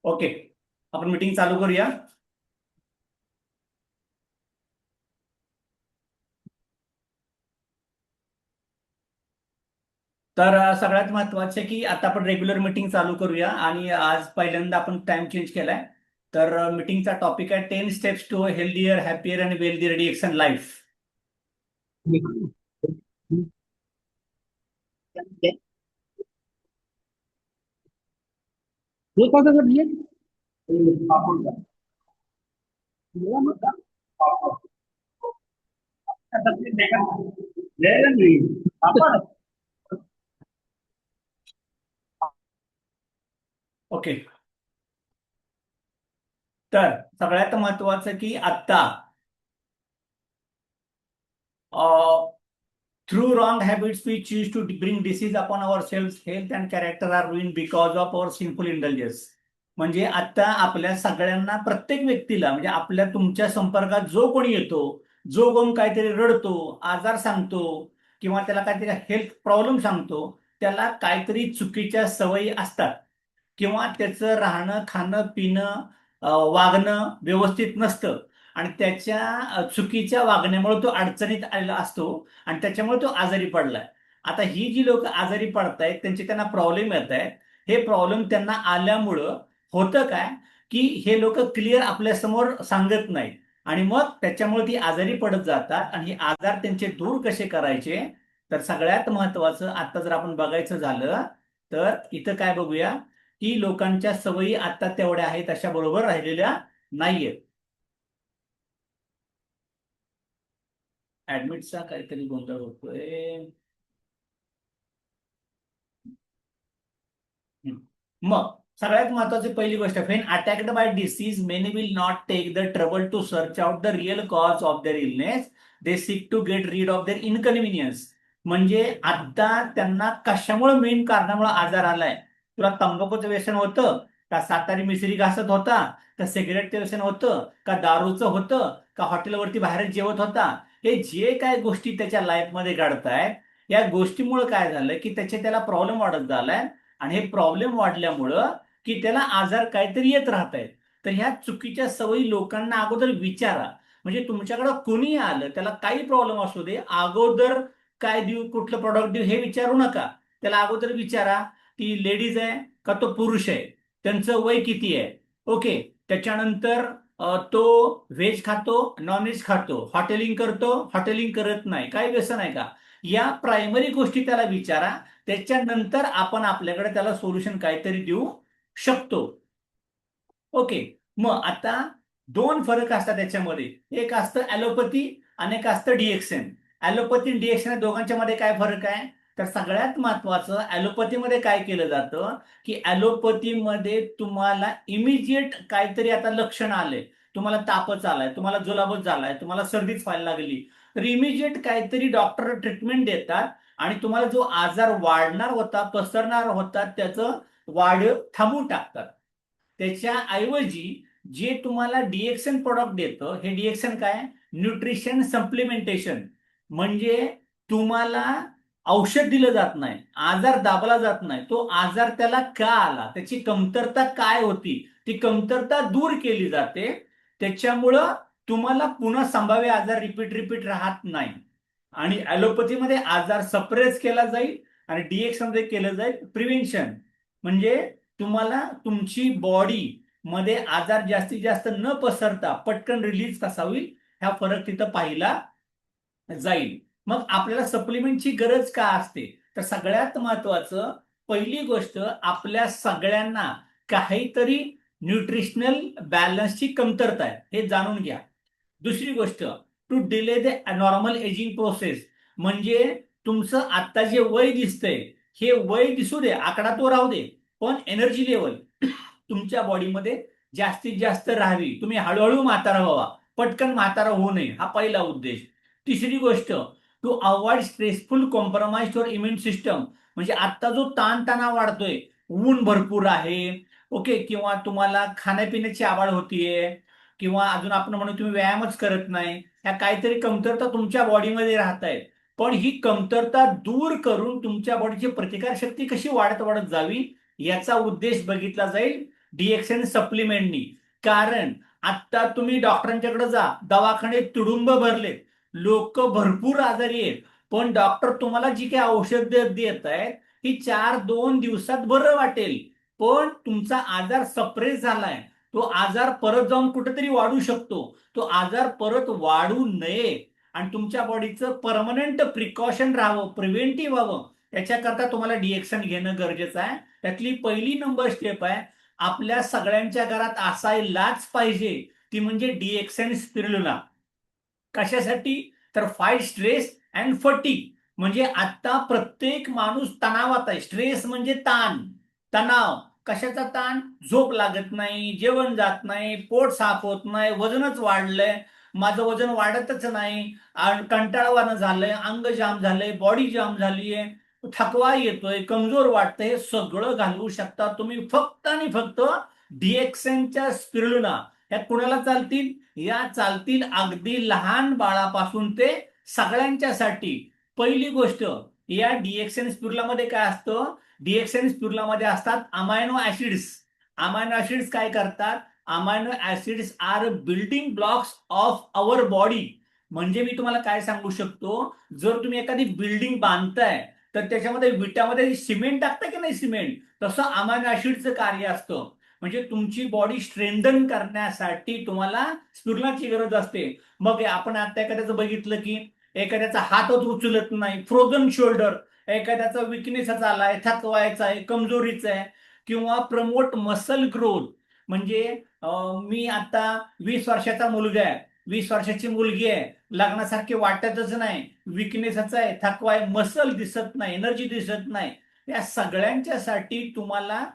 Okay, आपण meeting चालू करूया. तर सगळ्यात महत्वाचं आहे की आता आपण रेग्युलर मीटिंग चालू करूया आणि आज पहिल्यांदा आपण टाइम चेंज केलाय. तर मीटिंगचा टॉपिक आहे 10 steps to healthier happier and wealthy रेडिएक्शन लाईफ. ये कौन सा सब्जी है? पापड़ का। मेरा मतलब पापड़ का सब्जी देखा ले लेंगे पापड़। ओके, तर सगळ्यात महत्वाचं की आता through wrong habits we choose to bring disease upon our self health and character are ruin because of our simple intelligence. म्हणजे आता आपल्या सगळ्यांना प्रत्येक व्यक्तीला म्हणजे आपल्या तुमच्या संपर्कात जो कोणी येतो, जो कोण काहीतरी रडतो, आजार सांगतो किंवा त्याला काहीतरी हेल्थ प्रॉब्लेम सांगतो, त्याला काहीतरी चुकीच्या सवयी असतात किंवा त्याचं राहणं खाणं पिणं वागणं व्यवस्थित नसतं आणि त्याच्या चुकीच्या वागण्यामुळे तो अडचणीत आलेला असतो आणि त्याच्यामुळे तो आजारी पडलाय. आता ही जी लोक आजारी पडतायत त्यांना प्रॉब्लेम येत आहेत. हे प्रॉब्लेम त्यांना आल्यामुळं होतं काय की हे लोक क्लिअर आपल्या समोर सांगत नाहीत आणि मग त्याच्यामुळे ती आजारी पडत जातात आणि हे आजार त्यांचे दूर कसे करायचे. तर सगळ्यात महत्वाचं आता जर आपण बघायचं झालं तर इथं काय बघूया की लोकांच्या सवयी आता तेवढ्या आहेत अशा बरोबर राहिलेल्या नाहीयेत. ऍडमिटचा काहीतरी गोंधळ होतोय. मग सगळ्यात महत्वाची पहिली गोष्ट, when attacked by disease many will not take the trouble to search out the real cause of their illness. They seek to get rid of their inconvenience. म्हणजे आता त्यांना कशामुळे मेन कारणामुळे आजार आलाय. तुला तंबाखूचं व्यसन होतं का, सातारी मिसरी घासत होता का, सिगरेटचं व्यसन होतं का, दारूचं होतं का, हॉटेलवरती बाहेरच जेवत होता. हे जे काय गोष्टी त्याच्या लाईफमध्ये घडतायत या गोष्टीमुळे काय झालंय की त्याला प्रॉब्लेम वाढत झालाय आणि हे प्रॉब्लेम वाढल्यामुळं की त्याला आजार काहीतरी येत राहत आहेत. तर ह्या चुकीच्या सवयी लोकांना अगोदर विचारा. म्हणजे तुमच्याकडं कोणी आलं त्याला काही प्रॉब्लेम असू दे, अगोदर काय देऊ कुठलं प्रॉडक्ट देऊ हे विचारू नका. त्याला अगोदर विचारा ती लेडीज आहे का तो पुरुष आहे, त्यांचं वय किती आहे. ओके, त्याच्यानंतर तो व्हेज खातो नॉन व्हेज खातो, हॉटेलिंग करतो हॉटेलिंग करत नाही, काही व्यसन आहे का. या प्रायमरी गोष्टी त्याला विचारा. त्याच्यानंतर आपण आपल्याकडे त्याला सोल्युशन काहीतरी देऊ शकतो. ओके, मग आता दोन फरक असतात त्याच्यामध्ये. एक असतं ॲलोपॅथी आणि एक असतं डिएक्शन. ॲलोपॅथी आणि डिएक्शन या दोघांच्या मध्ये काय फरक आहे. तर सगळ्यात महत्वाचं ॲलोपॅथीमध्ये काय केलं जातं की ॲलोपॅथीमध्ये तुम्हाला इमिजिएट काहीतरी आता लक्षण आले, तुम्हाला तापच आलाय, तुम्हाला जुलाबच झालाय, तुम्हाला सर्दीच व्हायला लागली, तर इमिजिएट काहीतरी डॉक्टर ट्रीटमेंट देतात आणि तुम्हाला जो आजार वाढणार होता पसरणार होता त्याचं वाढ थांबवून टाकतात. त्याच्या ऐवजी जे तुम्हाला डिएक्शन प्रोडक्ट देतं, हे डिएक्शन काय, न्यूट्रिशन सप्लिमेंटेशन. म्हणजे तुम्हाला औषध दिलं जात नाही, आजार दाबला जात नाही, तो आजार त्याला का आला, त्याची कमतरता काय होती, ती कमतरता दूर केली जाते. त्याच्यामुळं तुम्हाला पुन्हा संभाव्य आजार रिपीट रिपीट राहत नाही. आणि ॲलोपॅथीमध्ये आजार सप्रेस केला जाईल आणि डीएक्स मध्ये केलं जाईल प्रिव्हेन्शन. म्हणजे तुम्हाला तुमची बॉडी मध्ये आजार जास्तीत जास्त न पसरता पटकन रिलीज कसा होईल ह्या फरक तिथं पाहिला जाईल. मग आपल्याला सप्लिमेंटची गरज का असते. तर सगळ्यात महत्वाचं पहिली गोष्ट, आपल्या सगळ्यांना काहीतरी न्यूट्रिशनल बॅलन्सची कमतरता आहे हे जाणून घ्या. दुसरी गोष्ट, to delay the normal aging process. म्हणजे तुमचं आता जे वय दिसतंय हे वय दिसू दे, आकडा तो राहू दे, पण एनर्जी लेवल तुमच्या बॉडीमध्ये जास्तीत जास्त राहावी. तुम्ही हळूहळू म्हातारा व्हावा, पटकन म्हातारा होऊ नये, हा पहिला उद्देश. तिसरी गोष्ट, to avoid stressful compromise your immune system. म्हणजे आता जो ताणतणाव वाढतोय, ऊन भरपूर आहे, ओके, किंवा तुम्हाला खाण्यापिण्याची आवड होतीये, किंवा अजून आपण म्हणू तुम्ही व्यायामच करत नाही, ह्या काहीतरी कमतरता तुमच्या बॉडीमध्ये राहत आहेत. पण ही कमतरता दूर करून तुमच्या बॉडीची प्रतिकारशक्ती कशी वाढत वाढत जावी याचा उद्देश बघितला जाईल डीएक्सएन सप्लिमेंटनी. कारण आता तुम्ही डॉक्टरांच्याकडे जा, दवाखाने तुडुंब भरले, लोक भरपूर आजारी आहेत, पण डॉक्टर तुम्हाला जी काही औषध देत आहेत ही 4-2 दिवसात बरं वाटेल, पण तुमचा आजार सप्रेस झालाय, तो आजार परत जाऊन कुठेतरी वाढू शकतो. तो आजार परत वाढू नये आणि तुमच्या बॉडीचं परमनंट प्रिकॉशन राहावं, प्रिव्हेंटिव्ह व्हावं, याच्याकरता तुम्हाला डीएक्सन घेणं गरजेचं आहे. त्यातली पहिली नंबर स्टेप आहे, आपल्या सगळ्यांच्या घरात असायलाच पाहिजे, ती म्हणजे डीएक्सन स्पिरुलिना. कशासाठी? तर फाईट स्ट्रेस अँड फटीग. म्हणजे आता प्रत्येक माणूस तणावात आहे. स्ट्रेस म्हणजे ताण, तणाव. कशाचा ताण? झोप लागत नाही, जेवण जात नाही, पोट साफ होत नाही, वजनच वाढलंय, माझं वजन वाढतच नाही, कंटाळवाणं झालंय, अंग जाम झालंय, बॉडी जाम झालीय, थकवा येतोय, कमजोर वाटतंय. हे सगळं घालवू शकता तुम्ही फक्त आणि फक्त डीएक्सनच्या स्पिरुलिना. ह्या कुणाला चालतील? या चालतील अगदी लहान बाळापासून ते सगळ्यांच्यासाठी. पहिली गोष्ट, या डीएक्सन स्पिरुलामध्ये काय असतं? डीएक्सन स्पिरुलामध्ये असतात अमायनो ऍसिड्स. अमायनो ऍसिड्स काय करतात? Amino acids are building blocks of our body. म्हणजे मी तुम्हाला काय सांगू शकतो, जर तुम्ही एखादी बिल्डिंग बांधताय तर त्याच्यामध्ये विटामध्ये सिमेंट टाकता की नाही, सिमेंट तसं अमायनो ऍसिडचं कार्य असतं. म्हणजे तुमची बॉडी स्ट्रेंथन करण्यासाठी तुम्हाला स्पिरुलिनाची गरज असते. मग आपण आता एखाद्याचं बघितलं की एखाद्याचा हातच उचलत नाही, फ्रोझन शोल्डर, एखाद्याचा विकनेस आलाय, थकवायचा आहे, कमजोरीचा आहे, किंवा प्रमोट मसल ग्रोथ. म्हणजे मी आता 20 वर्षाचा मुलगा आहे, 20 वर्षाची मुलगी आहे, लग्नासारखे वाटतच नाही, विकनेसच आहे, थकवा आहे, मसल दिसत नाही, एनर्जी दिसत नाही. या सगळ्यांच्यासाठी तुम्हाला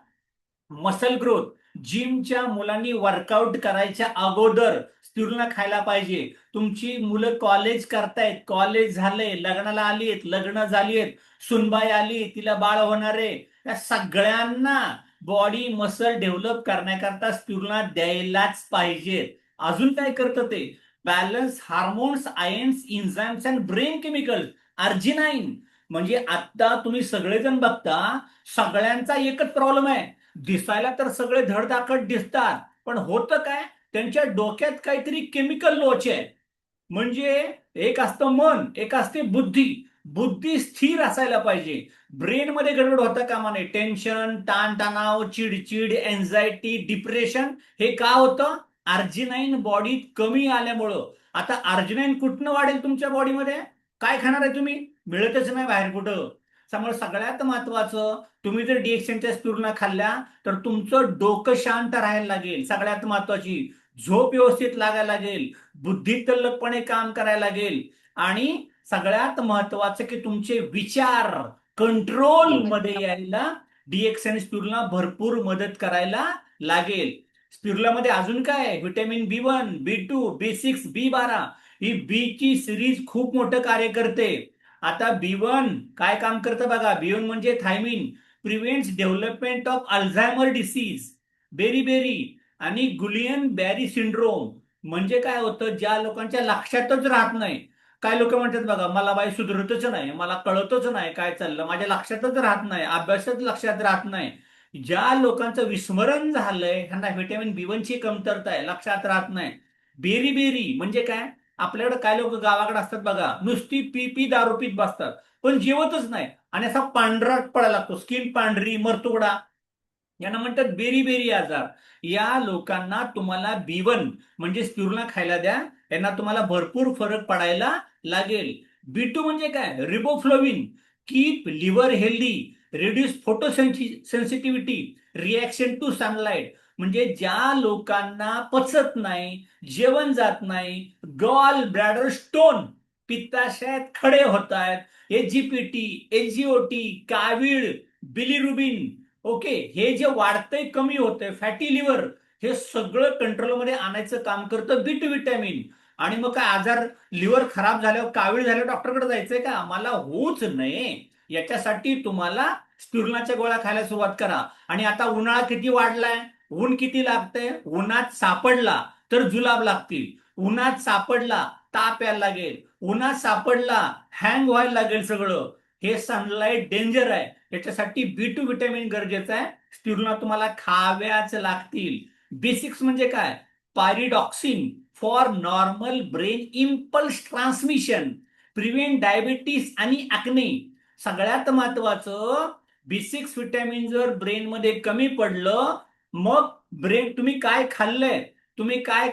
मसल ग्रोथ, जिमच्या मुलांनी वर्कआउट करायच्या अगोदर स्पिरुलिना खायला पाहिजे. तुमची मुलं कॉलेज करतायत, कॉलेज झालंय, लग्नाला आली आहेत, लग्न झाली आहेत, सुनबाई आली, तिला बाळ होणार आहे, या सगळ्यांना बॉडी मसल डेव्हलप करण्याकरता स्पिरुलिना द्यायलाच पाहिजे. अजून काय करतं ते? Balance hormones, ions, enzymes and brain chemical, arginine. म्हणजे आता तुम्ही सगळेजण बघता, सगळ्यांचा एकच प्रॉब्लेम आहे, दिसायला तर सगळे धडधाकट दिसतात, पण होतं काय? त्यांच्या डोक्यात काहीतरी केमिकल लॉच आहे. म्हणजे एक असतं मन, एक असते बुद्धी. बुद्धी स्थिर असायला पाहिजे, ब्रेन मध्ये गडबड होता कामा नये. टेन्शन, ताणतणाव, चिडचिड, एन्झायटी, डिप्रेशन, हे का होतं? अर्जिनाइन बॉडीत कमी आल्यामुळं. आता अर्जिनाइन कुठनं वाढेल तुमच्या बॉडीमध्ये? काय खाणार आहे तुम्ही? मिळतच नाही बाहेर कुठं. त्यामुळे सगळ्यात महत्वाचं, तुम्ही जर डीएक्सनच्या स्पिरुलिना खाल्ल्या तर तुमचं डोकं शांत राहायला लागेल. सगळ्यात महत्वाची, झोप व्यवस्थित लागायला लागेल, बुद्धी तल्लखपणे काम करायला लागेल, आणि सगळ्यात महत्वाचं की तुमचे विचार कंट्रोल मध्ये यायला डीएक्सन स्पिरुलिना भरपूर मदत करायला लागेल. स्पिरुलिनामध्ये अजून काय? Vitamin B1, B2, B6, B12, ही बी ची सिरीज खूप मोठं कार्य करते. आता B1 काय काम करतं बघा. B1 म्हणजे thiamine, prevents development of Alzheimer's disease, beri आणि गुलियन बॅरी सिंड्रोम. म्हणजे काय होतं? ज्या लोकांच्या लक्षातच राहत नाही, काय लोक म्हणतात बघा, मला बाई सुधरतच नाही, मला कळतच नाही काय चाललं, माझ्या लक्षातच राहत नाही, अभ्यासच लक्षात राहत नाही. ज्या लोकांचं विस्मरण झालंय ह्यांना व्हिटॅमिन B1 ची कमतरता आहे, लक्षात राहत नाही. बेरी म्हणजे काय? आपल्याकडे काय लोक गावाकडे असतात बघा, नुसती पी दारू पीत बसतात, पण जेवतच नाही, आणि असा पांढरा पडायला लागतो, स्किन पांढरी, मरतुगडा, यांना म्हणतात बेरी आजार. या लोकांना तुम्हाला B1 म्हणजे स्पिरुलिना खायला द्या, यांना तुम्हाला भरपूर फरक पडायला लागेल. B2 म्हणजे काय? Riboflavin, keep liver healthy, reduce photo sensitivity, reaction to sunlight. म्हणजे ज्या लोकांना पचत नाही, जेवण जात नाही, गॉल ब्लॅडर स्टोन, पित्ताशयात खडे होत आहेत, एजीपीटी, एलजीओटी, कावीळ, बिलिरुबिन, ओके, हे जे वाढतंय, कमी होतंय, फॅटी लिव्हर, हे सगळं कंट्रोलमध्ये आणायचं काम करतं B2 विटॅमिन. आणि मग काय, आजार लिव्हर खराब झाल्यावर, कावीळ झाल्यावर डॉक्टरकडे जायचंय का? मला होऊच नये याच्यासाठी तुम्हाला स्पिरुलिनाच्या गोळ्या खायला सुरुवात करा. आणि आता उन्हाळा किती वाढलाय, ऊन किती लागतंय, उन्हात सापडला तर जुलाब लागतील, उन्हात सापडला ताप यायला लागेल, उन्हात सापडला हँग व्हायला लागेल सगळं. हे सनलाईट डेंजर आहे, याच्यासाठी B2 विटॅमिन गरजेचं आहे. स्पिरुलिना तुम्हाला खाव्याच लागतील. B6 म्हणजे काय? Pyridoxine for normal brain impulse transmission, prevent diabetes आणि ॲक्ने. सगळ्यात महत्वाचं, B6 विटॅमिन जर ब्रेन मध्ये कमी पडलं, मग ब्रेन तुम्ही काय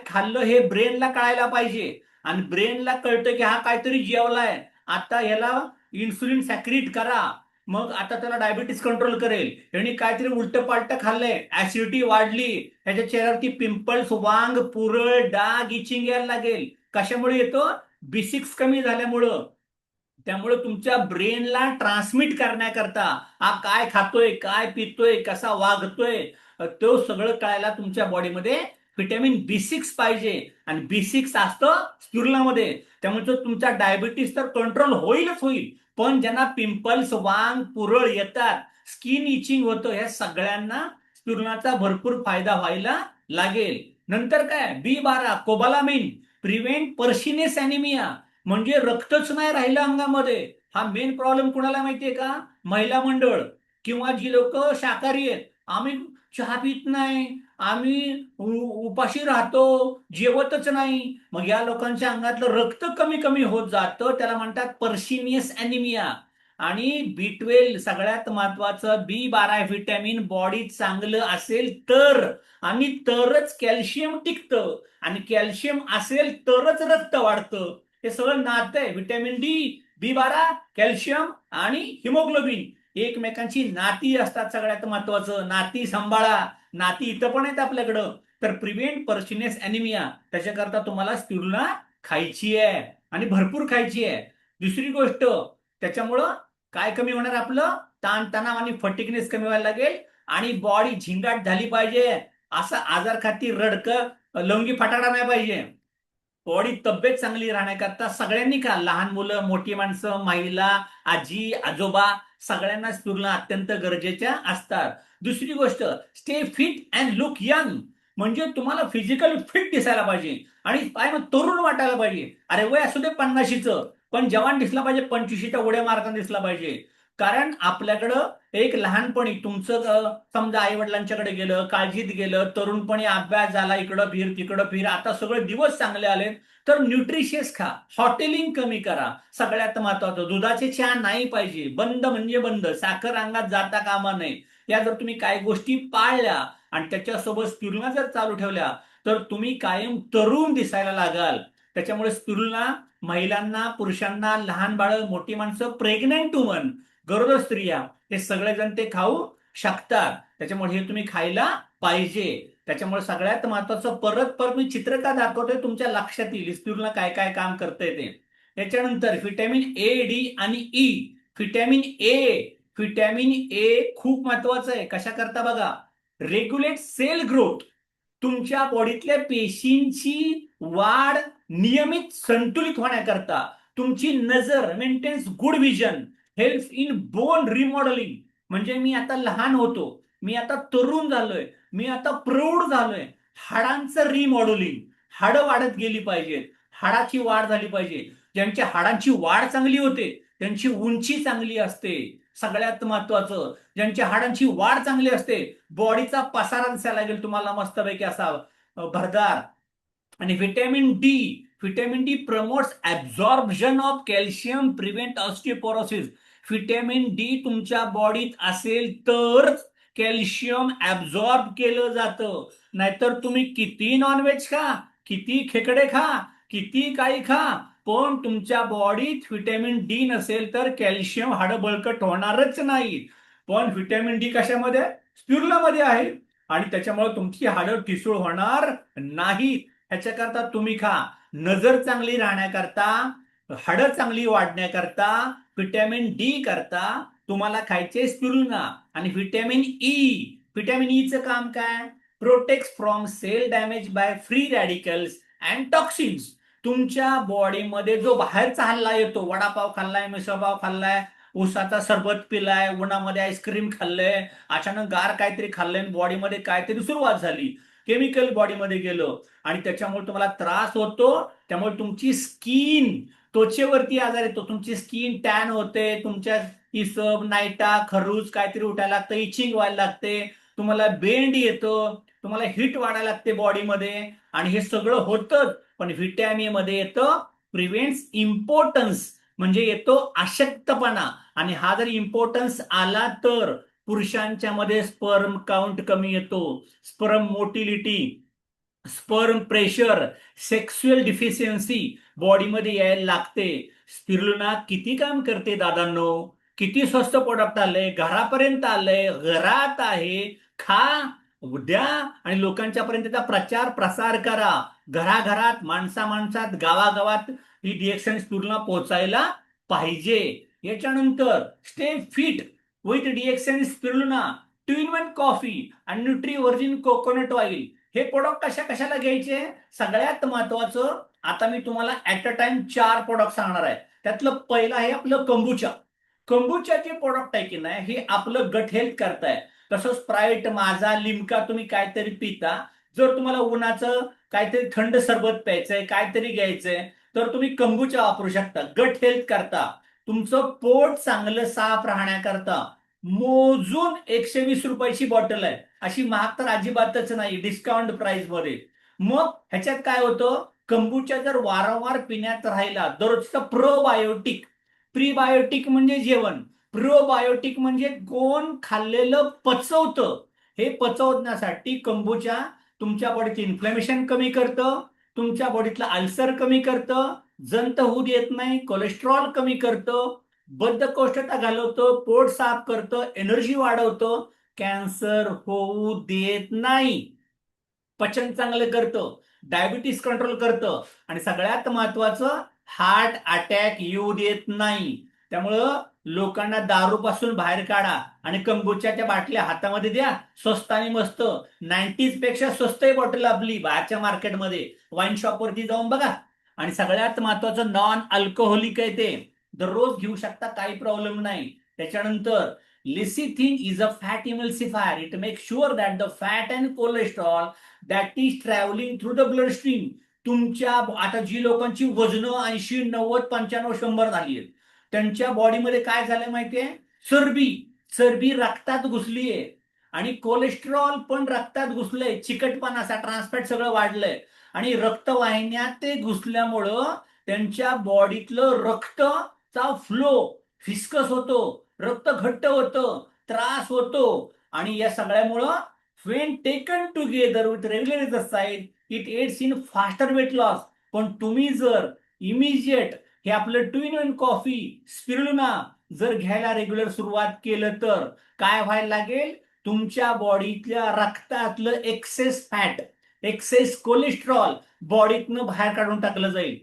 खाल्लं हे ब्रेनला कळायला पाहिजे. आणि ब्रेनला कळतं की हा काहीतरी जेवलाय, आता ह्याला इन्सुलिन सॅक्रिट करा, मग आता त्याला डायबिटीस कंट्रोल करेल. यांनी काहीतरी उलट पालट खाल्लंय, ऍसिडिटी वाढली, ह्याच्या चेहऱ्यावरती पिंपल्स, वांग, पुरळ, डाग, इचिंग यायला लागेल. कशामुळे येतो? B6 कमी झाल्यामुळं. त्यामुळे तुमच्या ब्रेनला ट्रान्समिट करण्याकरता हा काय खातोय, काय पितोय, कसा वागतोय, तो सगळं कळायला तुमच्या बॉडीमध्ये व्हिटॅमिन B6 पाहिजे. आणि B6 असतं स्पिरुलिनामध्ये. त्यामुळे तुमचा डायबिटीस तर कंट्रोल होईलच होईल, पण ज्यांना पिंपल्स, वांग, पुरळ येतात, स्किन इचिंग होतं, ह्या सगळ्यांना स्पिरुलिनाचा भरपूर फायदा व्हायला लागेल. नंतर काय? B12 कोबालामिन, प्रिव्हेंट पर्शिनेस अॅनिमिया, म्हणजे रक्तच नाही राहिलं अंगामध्ये. हा मेन प्रॉब्लेम कुणाला माहितीये का? महिला मंडळ किंवा जी लोक शाकाहारी आहेत. आम्ही चहा पित नाही, आम्ही उपाशी राहतो, जेवतच नाही, मग या लोकांच्या अंगातलं रक्त कमी कमी होत जातं, त्याला म्हणतात पर्शिनियस अॅनिमिया. आणि B12 सगळ्यात महत्वाचं, B12 व्हिटॅमिन बॉडीत चांगलं असेल तर, आणि तरच कॅल्शियम टिकतं, आणि कॅल्शियम असेल तरच रक्त वाढतं. हे सगळं नातं आहे. व्हिटॅमिन डी, B12, कॅल्शियम आणि हिमोग्लोबिन एकमेकांची नाती असतात. सगळ्यात महत्वाचं, नाती सांभाळा. नाती इथं पण आहेत आपल्याकडं. तर प्रिव्हेंट पर्शिनेस अॅनिमिया, त्याच्याकरता तुम्हाला स्पिरुलिना खायची आहे, आणि भरपूर खायची आहे. दुसरी गोष्ट, त्याच्यामुळं काय कमी होणार? आपलं ताणतणाव आणि फटिकनेस कमी व्हायला लागेल, आणि बॉडी झिंगाट झाली पाहिजे. असं आजार खाती रडकं लंगी फटाडा नाही पाहिजे. बॉडी तब्येत चांगली राहण्याकरता सगळ्यांनी खा, लहान मुलं, मोठी माणसं, महिला, आजी, आजोबा, सगळ्यांना स्पिरुलिना अत्यंत गरजेच्या असतात. दुसरी गोष्ट, stay fit and look young, म्हणजे तुम्हाला फिजिकली फिट दिसायला पाहिजे, आणि काय मग तरुण वाटायला पाहिजे. अरे वय असू दे 50शीचं, पण जवान दिसला पाहिजे, 25शीच्या उड्या मारताना दिसला पाहिजे. कारण आपल्याकडं एक लहानपणी तुमचं समजा आई वडिलांच्याकडे गेलं, काळजीत गेलं, तरुणपणी अभ्यास झाला, इकडं फिर तिकडं फिर, आता सगळे दिवस चांगले आले, तर न्यूट्रिशियस खा, हॉटेलिंग कमी करा. सगळ्यात महत्वाचं, दुधाचे चहा नाही पाहिजे, बंद म्हणजे बंद, साखर अंगात जाता कामा नये. या जर तुम्ही काही गोष्टी पाळल्या आणि त्याच्यासोबत स्पिरुलिना जर चालू ठेवल्या, तर तुम्ही कायम तरुण दिसायला लागाल. त्याच्यामुळे स्पिरुलिना महिलांना, पुरुषांना, लहान बाळ, मोठी माणसं, प्रेग्नंट वुमन, गरोदर स्त्रिया, हे सगळेजण ते खाऊ शकतात. त्याच्यामुळे हे तुम्ही खायला पाहिजे. त्याच्यामुळे सगळ्यात महत्वाचं, परत परत मी चित्र का दाखवतोय, तुमच्या लक्षात येईल स्पिरुलिना काय काय काम करतंय ते. त्याच्यानंतर व्हिटॅमिन ए, डी आणि ई. व्हिटॅमिन ए खूप महत्वाचं आहे. कशा करता बघा? रेग्युलेट सेल ग्रोथ, तुमच्या बॉडीतल्या पेशींची वाढ नियमित संतुलित होण्याकरता, तुमची नजर, maintains good vision, help in bone remodelling, म्हणजे मी आता लहान होतो, मी आता तरुण झालोय, मी आता प्रौढ झालोय, हाडांचं रिमॉडेलिंग, हाडं वाढत गेली पाहिजेत, हाडाची वाढ झाली पाहिजे. ज्यांच्या हाडांची वाढ चांगली होते त्यांची उंची चांगली असते. सगळ्यात महत्वाचं, ज्यांच्या हाडांची वाढ चांगली असते, बॉडीचा पसारा दिसायला लागेल तुम्हाला मस्तपैकी असा भरदार. आणि vitamin D promotes absorption of calcium, prevent osteoporosis. Vitamin D तुमच्या बॉडीत असेल तर कॅल्शियम ऍब्झॉर्ब केलं जातं. नाहीतर तुम्ही किती नॉनव्हेज खा, किती खेकडे खा, किती काही खा, पण तुमच्या बॉडीत व्हिटॅमिन डी नसेल तर कॅल्शियम हाडं बळकट होणारच नाही. पण व्हिटॅमिन डी कशामध्ये? स्पिरुलिनामध्ये आहे, आणि त्याच्यामुळे तुमची हाडं ठिसूळ होणार नाहीत. ह्याच्याकरता तुम्ही खा. नजर चांगली राहण्याकरता, हाडं चांगली वाढण्याकरता, व्हिटॅमिन डी करता तुम्हाला खायचे स्पिरुलिना. आणि व्हिटॅमिन ईचं काम काय? Protect from cell damage by free radicals and toxins. तुमच्या बॉडीमध्ये जो बाहेरचा हल्ला येतो, वडापाव खाल्लाय, मिसळपाव खाल्लाय, उसाचा सरबत पिलाय, उन्हामध्ये आईस्क्रीम खाल्लंय, अचानक गार काहीतरी खाल्लंय, बॉडीमध्ये काहीतरी सुरुवात झाली, केमिकल बॉडीमध्ये गेलं, आणि त्याच्यामुळे तुम्हाला त्रास होतो. त्यामुळे तुमची स्किन त्वचेवरती आजार येतो, तुमची स्किन टॅन होते, तुमच्या इसब नायटा खरूज काहीतरी उठायला लागतं, इचिंग व्हायला लागते, तुम्हाला बेंड येतो, तुम्हाला हिट वाढायला लागते बॉडीमध्ये. आणि हे सगळं होतच, पण व्हिटॅमिन मध्ये येतं प्रिव्हेंट्स इम्पॉर्टन्स, म्हणजे येतो अशक्तपणा. आणि हा जर इम्पॉर्टन्स आला तर पुरुषांच्या मध्ये स्पर्म काउंट कमी येतो, sperm motility, sperm pressure, sexual deficiency बॉडीमध्ये यायला लागते. स्पिरुलिना किती काम करते दादांनो, किती स्वस्त प्रोडक्ट आलंय, घरापर्यंत आलंय, घरात आहे, खा, द्या आणि लोकांच्या पर्यंत त्याचा प्रचार प्रसार करा. घराघरात, माणसा माणसात, गावागावात ही डिएक्शन स्पिरुलिना पोहोचायला पाहिजे. याच्यानंतर stay fit with DXN spirulina, 2 in 1 coffee आणि न्यूट्री व्हर्जिन कोकोनट ऑइल. हे प्रोडक्ट कशा कशाला घ्यायचे, सगळ्यात महत्वाचं आता मी तुम्हाला ऍट अ टाइम 4 प्रोडक्ट सांगणार आहे. त्यातलं पहिलं आहे आपलं कंबुचा. कंबुचाचे प्रोडक्ट आहे की नाही, हे आपलं गट हेल्थ करताय. तसं स्प्राईट, माझा, लिमका तुम्ही काहीतरी पिता, जर तुम्हाला उन्हाचं काहीतरी थंड सरबत प्यायचंय, काहीतरी घ्यायचंय, तर तुम्ही कंबुचा वापरू शकता. गट हेल्थ करता, तुमचं पोट चांगलं साफ राहण्याकरता. मोजून 120 रुपयाची बॉटल आहे, अशी महाग तर अजिबातच नाही, डिस्काउंट प्राइस मध्ये. मग ह्याच्यात काय होतं, कंबुचा जर वारंवार पिण्यात राहिला, दररोजचा प्रोबायोटिक, प्रीबायोटिक म्हणजे जेवण, प्रोबायोटिक म्हणजे कोण खाल्लेलं पचवतं. हे पचवण्यासाठी कंबुचा तुमच्या बॉडीत इन्फ्लेमेशन कमी करतं, तुमच्या बॉडीतलं अल्सर कमी करतं, जंत होऊ देत नाही, कोलेस्ट्रॉल कमी करतं, बद्धकोष्ठता घालवतं, पोट साफ करतं, एनर्जी वाढवतं, कॅन्सर होऊ देत नाही, पचन चांगलं करतं, डायबिटीस कंट्रोल करतं आणि सगळ्यात महत्वाचं हार्ट अटॅक येऊ देत नाही. त्यामुळं लोकांना दारू पासून बाहेर काढा आणि कंबुचाच्या बाटल्या हातामध्ये द्या, स्वस्त आणि मस्त. 90s पेक्षा स्वस्त आहे बॉटल आपली बाहेरच्या मार्केटमध्ये, वाईन शॉप वरती जाऊन बघा. आणि सगळ्यात महत्वाचं नॉन अल्कोहोलिक आहे ते, दररोज घेऊ शकता, काही प्रॉब्लेम नाही. त्याच्यानंतर lecithin is a fat emulsifier, it make sure that the fat and cholesterol that is travelling through the blood stream. तुमच्या आता जी लोकांची वजन 80, 90, 95, 100 झाली आहेत, त्यांच्या बॉडीमध्ये काय झालंय माहितीये, चरबी, चरबी रक्तात घुसलीये आणि कोलेस्ट्रॉल पण रक्तात घुसलंय, चिकटपणा असा ट्रान्सफॅट सगळं वाढलंय आणि रक्तवाहिन्यात ते घुसल्यामुळं त्यांच्या बॉडीतलं रक्तचा फ्लो फिस्कस होतो, रक्त घट्ट होतं, त्रास होतो. आणि या सगळ्यामुळं when taken together with regular exercise it aids in faster weight loss. पण तुम्ही जर इमिजिएट हे आपलं 2 in 1 कॉफी स्पिरुलिना जर घ्यायला रेग्युलर सुरुवात केलं तर काय व्हायला लागेल, तुमच्या बॉडीतल्या रक्तातलं एक्सेस फॅट, एक्सेस कोलेस्ट्रॉल बॉडीतनं बाहेर काढून टाकलं जाईल,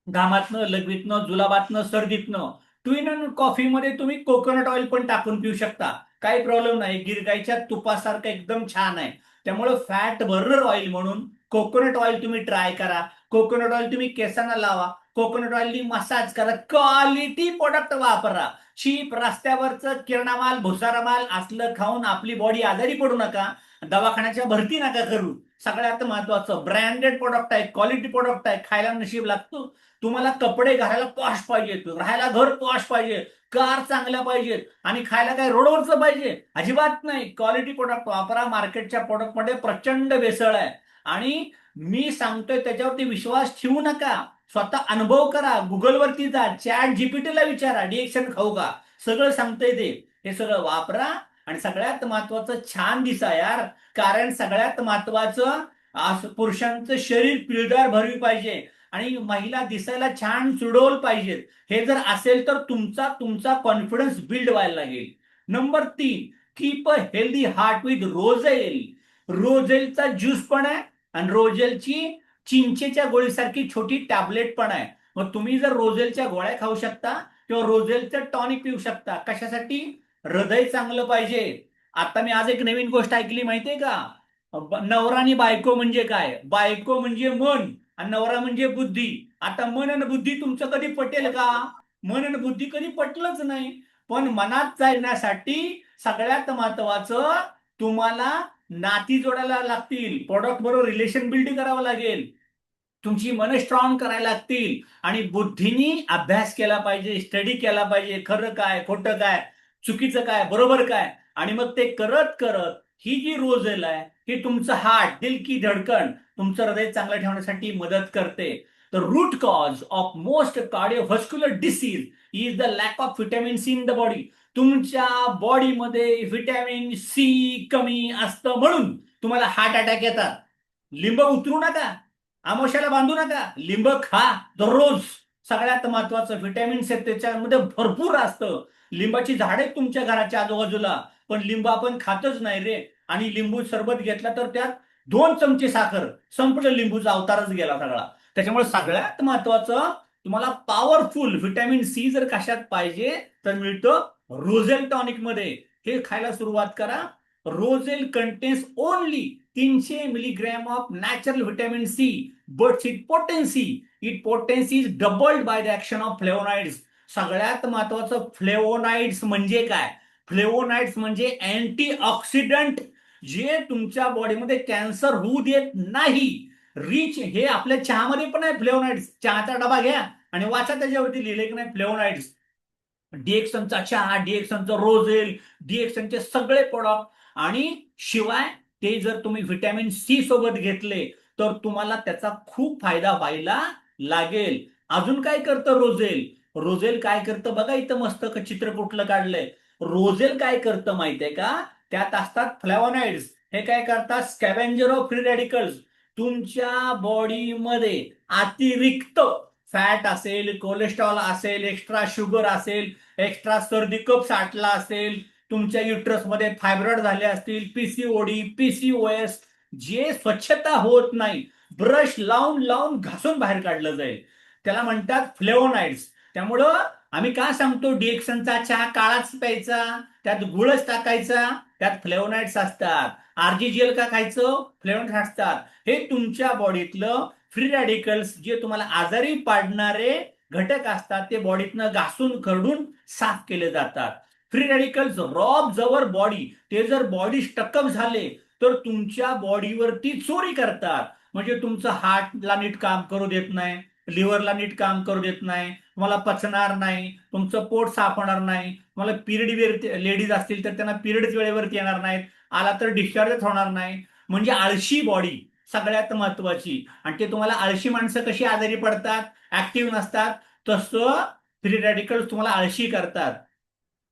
घामातनं, लघवीतनं, जुलाबातनं, सर्दीतनं. 2 in 1 कॉफीमध्ये तुम्ही कोकोनट ऑइल पण टाकून पिऊ शकता, काही प्रॉब्लेम नाही, गिरगाईच्या तुपासारखं एकदम छान आहे. त्यामुळे फॅट बर्नर ऑइल म्हणून कोकोनट ऑइल तुम्ही ट्राय करा. कोकोनट ऑइल तुम्ही केसांना लावा, कोकोनट ऑइलनी मसाज करा, क्वालिटी प्रोडक्ट वापरा. चीप रस्त्यावरचं किराणा माल, भुसारा माल असलं खाऊन आपली बॉडी आजारी पडू नका, दवाखान्याच्या भरती नका करू. सगळ्यात महत्वाचं ब्रँडेड प्रोडक्ट आहे, क्वालिटी प्रोडक्ट आहे, खायला नशीब लागतो. तुम्हाला कपडे घालायला पॉश पाहिजेत, राहायला घर पॉश पाहिजे, कार चांगल्या पाहिजेत आणि खायला काय रोडवरचं पाहिजे, अजिबात नाही. क्वालिटी प्रोडक्ट वापरा. मार्केटच्या प्रोडक्ट मध्ये प्रचंड भेसळ आहे आणि मी सांगतोय त्याच्यावरती विश्वास ठेवू नका, स्वतः अनुभव करा. गुगलवरती जा, चॅट जीपीटीला विचारा, डिएक्शन खाऊ का, सगळं सांगतंय ते. हे सगळं वापरा आणि सगळ्यात महत्वाचं छान दिसा यार, कारण सगळ्यात महत्वाचं पुरुषांचं शरीर पिळदार भरवी पाहिजे आणि महिला दिसायला छान सुडोल पाहिजेत. हे जर असेल तर तुमचा तुमचा कॉन्फिडन्स बिल्ड व्हायला लागेल. Number 3, keep a healthy heart with roselle. रोझेलचा ज्यूस पण आहे आणि रोझेलची चिंचेच्या गोळीसारखी छोटी टॅबलेट पण आहे. मग तुम्ही जर रोझेलच्या गोळ्या खाऊ शकता किंवा रोझेलचं टॉनिक पिऊ शकता. कशासाठी, हृदय चांगलं पाहिजे. आता मी आज एक नवीन गोष्ट ऐकली माहितीये का, नवरा आणि बायको म्हणजे काय, बायको म्हणजे मन आणि नवरा म्हणजे बुद्धी. आता मन आणि बुद्धी तुमचं कधी पटेल का, मन आणि बुद्धी कधी पटलंच नाही. पण मनात जाण्यासाठी सगळ्यात महत्वाचं तुम्हाला नाती जोडायला लागतील, प्रोडक्ट बरोबर रिलेशन बिल्ड करावं लागेल. तुमची मन स्ट्रॉंग करायला लागतील आणि बुद्धीनी अभ्यास केला पाहिजे, स्टडी केला पाहिजे, खरं काय खोटं काय, चुकीचं काय बरोबर काय. आणि मग ते करत करत ही जी रोजेल आहे ही तुमचं हार्ट, दिल की धडकन, तुमचं हृदय चांगलं ठेवण्यासाठी मदत करते. The root cause of most cardiovascular disease is the lack of vitamin C in the body. तुमच्या बॉडीमध्ये व्हिटॅमिन सी कमी असतं म्हणून तुम्हाला हार्ट अटॅक येतात. लिंब उतरू नका, आमोशाला बांधू नका, लिंब खा दररोज. सगळ्यात महत्वाचं व्हिटॅमिन सी त्याच्यामध्ये भरपूर असतं. लिंबाची झाडे तुमच्या घराच्या आजूबाजूला, पण लिंब आपण खातच नाही रे. आणि लिंबू सरबत घेतला तर त्यात 2 चमचे साखर, संपलं, लिंबूचा अवतारच गेला सगळा. त्याच्यामुळे सगळ्यात महत्वाचं तुम्हाला पॉवरफुल व्हिटॅमिन सी जर कशात पाहिजे तर मिळतं रोझेल टॉनिक मध्ये. हे खायला सुरुवात करा. Roselle contains only 300 milligram of natural vitamin C, but it potency is doubled by the action of flavonoids. सगळ्यात महत्वाचं फ्लेवोनाइड्स म्हणजे काय? फ्लेवोनाइड्स म्हणजे अँटीऑक्सिडंट, जे तुमच्या बॉडीमध्ये कॅन्सर होऊ देत नाही. रिच हे आपल्या चहामध्ये पण आहे फ्लेवोनाइड्स. चहाचा डबा घ्या आणि वाचा, त्याच्यावरती लिहिले की नाही फ्लेवोनाइड्स. डीएक्सनचा चहा, डीएक्सनचं रोझेल, डीएक्सनचे सगळे प्रोडक्ट. आणि शिवाय ते जर तुम्ही व्हिटॅमिन सी सोबत घेतले तर तुम्हाला त्याचा खूप फायदा व्हायला लागेल. अजून काय करतं रोझेल? रोझेल काय करतं बघा, इथं मस्त चित्र कुठलं काढलंय. रोझेल काय करतं माहितीये का? त्यात असतात फ्लॅवोनाइड्स. हे काय करतात? स्कॅव्हेंजर ऑफ फ्री रॅडिकल्स. तुमच्या बॉडीमध्ये अतिरिक्त फॅट असेल, कोलेस्ट्रॉल असेल, एक्स्ट्रा शुगर असेल, एक्स्ट्रा सर्दी कप साठला असेल, तुमच्या युट्रसमध्ये फायब्रॉइड झाले असतील, पीसीओडी, पीसीओएस, जे स्वच्छता होत नाही, ब्रश लावून लावून घासून बाहेर काढलं जाईल, त्याला म्हणतात फ्लेवोनाइड्स. त्यामुळं आम्ही काय सांगतो, डिएक्सनचा चहा काळाच प्यायचा, त्यात गुळच टाकायचा, त्यात फ्लेवोनाइड्स असतात. आरजीजीएल का खायचं? फ्लेवोनाइड्स असतात. हे तुमच्या बॉडीतलं फ्री रॅडिकल्स, जे तुम्हाला आजारी पाडणारे घटक असतात, ते बॉडीतनं घासून खरडून साफ केले जातात. फ्री रॅडिकल्स रॉब जवर बॉडी, ते जर बॉडी स्टकअप झाले तर तुमच्या बॉडीवरती चोरी करतात. म्हणजे तुमचं हार्टला नीट काम करू देत नाही, लिव्हरला नीट काम करू देत नाही, तुम्हाला पचणार नाही, तुमचं पोट साफ होणार नाही, तुम्हाला पिरियड लेडीज असतील तर त्यांना पिरियड वेळेवरती येणार नाहीत, आला तर डिस्चार्जच होणार नाही. म्हणजे आळशी बॉडी सगळ्यात महत्वाची. आणि ते तुम्हाला आळशी माणसं कशी आजारी पडतात, ऍक्टिव्ह नसतात, तसं फ्री रॅडिकल्स तुम्हाला आळशी करतात,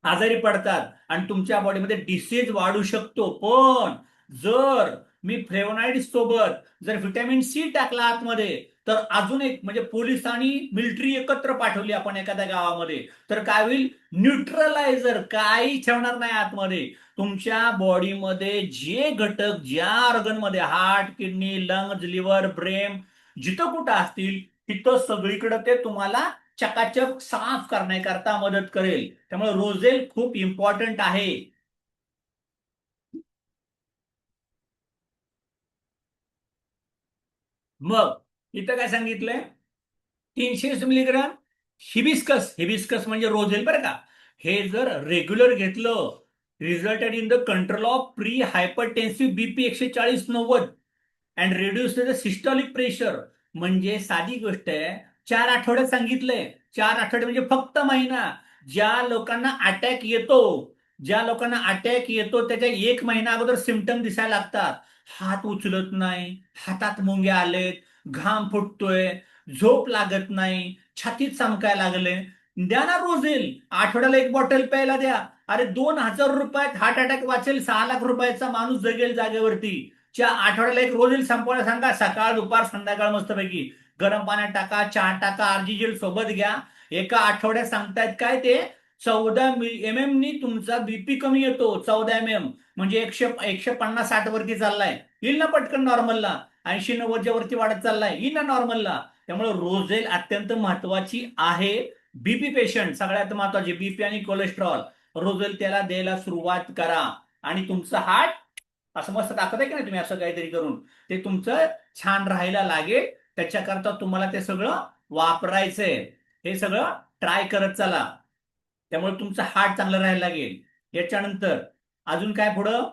आजारी पडतात आणि तुमच्या बॉडीमध्ये डिसीज वाढू शकतो. पण जर मी फ्लेवोनाइड सोबत जर व्हिटॅमिन सी टाकला आतमध्ये, तर अजून एक म्हणजे पोलीस आणि मिलिटरी एकत्र पाठवली आपण एखाद्या गावामध्ये, तर काय होईल? न्यूट्रलायझर, काही ठेवणार नाही आतमध्ये. तुमच्या बॉडीमध्ये जे घटक ज्या ऑर्गनमध्ये, heart, kidney, lungs, liver, brain, जिथं कुठं असतील तिथं सगळीकडे ते तुम्हाला चकाचक साफ करण्याकरता मदत करेल. त्यामुळे रोझेल खूप इम्पॉर्टंट आहे. मग इथं काय सांगितलंय? 300 मिलीग्राम हिबिस्कस, हिबिस्कस म्हणजे रोझेल बरं का. हे जर रेग्युलर घेतलं, रिझल्टेड in the control of pre hypertensive BP 140/90 and reduce the systolic pressure. म्हणजे साधी गोष्ट आहे, 4 आठवड्यात सांगितलंय. 4 आठवडे म्हणजे फक्त महिना. ज्या लोकांना अटॅक येतो, ज्या लोकांना अटॅक येतो त्याच्या 1 महिना अगोदर सिमटम दिसायला लागतात. हात उचलत नाही, हातात मुंग्या आलेत, घाम फुटतोय, झोप लागत नाही, छातीत चमकायला लागले, द्या ना रोझेल. आठवड्याला 1 बॉटल प्यायला द्या. अरे 2,000 रुपयात हार्ट अटॅक वाचेल. 6 लाख रुपयाचा माणूस जगेल जागेवरती. आठवड्याला एक रोझेल संपवायला सांगा, सकाळ दुपार संध्याकाळ मस्तपैकी. गरम पाण्यात टाका, चहा टाका, आरजीजीएल सोबत घ्या. एका आठवड्यात सांगतायत काय ते, 14 mm नी तुमचा बीपी कमी येतो. 14 mm म्हणजे 150-150-60 वरती चाललाय, येईल ना पटकन नॉर्मलला. 80-90च्या वरती वाढत चाललाय, येईल ना नॉर्मलला. त्यामुळे रोझेल अत्यंत महत्वाची आहे. बीपी पेशंट सगळ्यात महत्वाचे, बीपी आणि कोलेस्ट्रॉल, रोझेल त्याला द्यायला सुरुवात करा. आणि तुमचं हार्ट असं मस्त दाखवत आहे की नाही तुम्ही, असं काहीतरी करून ते तुमचं छान राहायला लागेल. त्याच्याकरता तुम्हाला ते सगळं वापरायचंय. हे सगळं ट्राय करत चला, त्यामुळे तुमचं हार्ट चांगलं राहायला लागेल. याच्यानंतर अजून काय पुढं?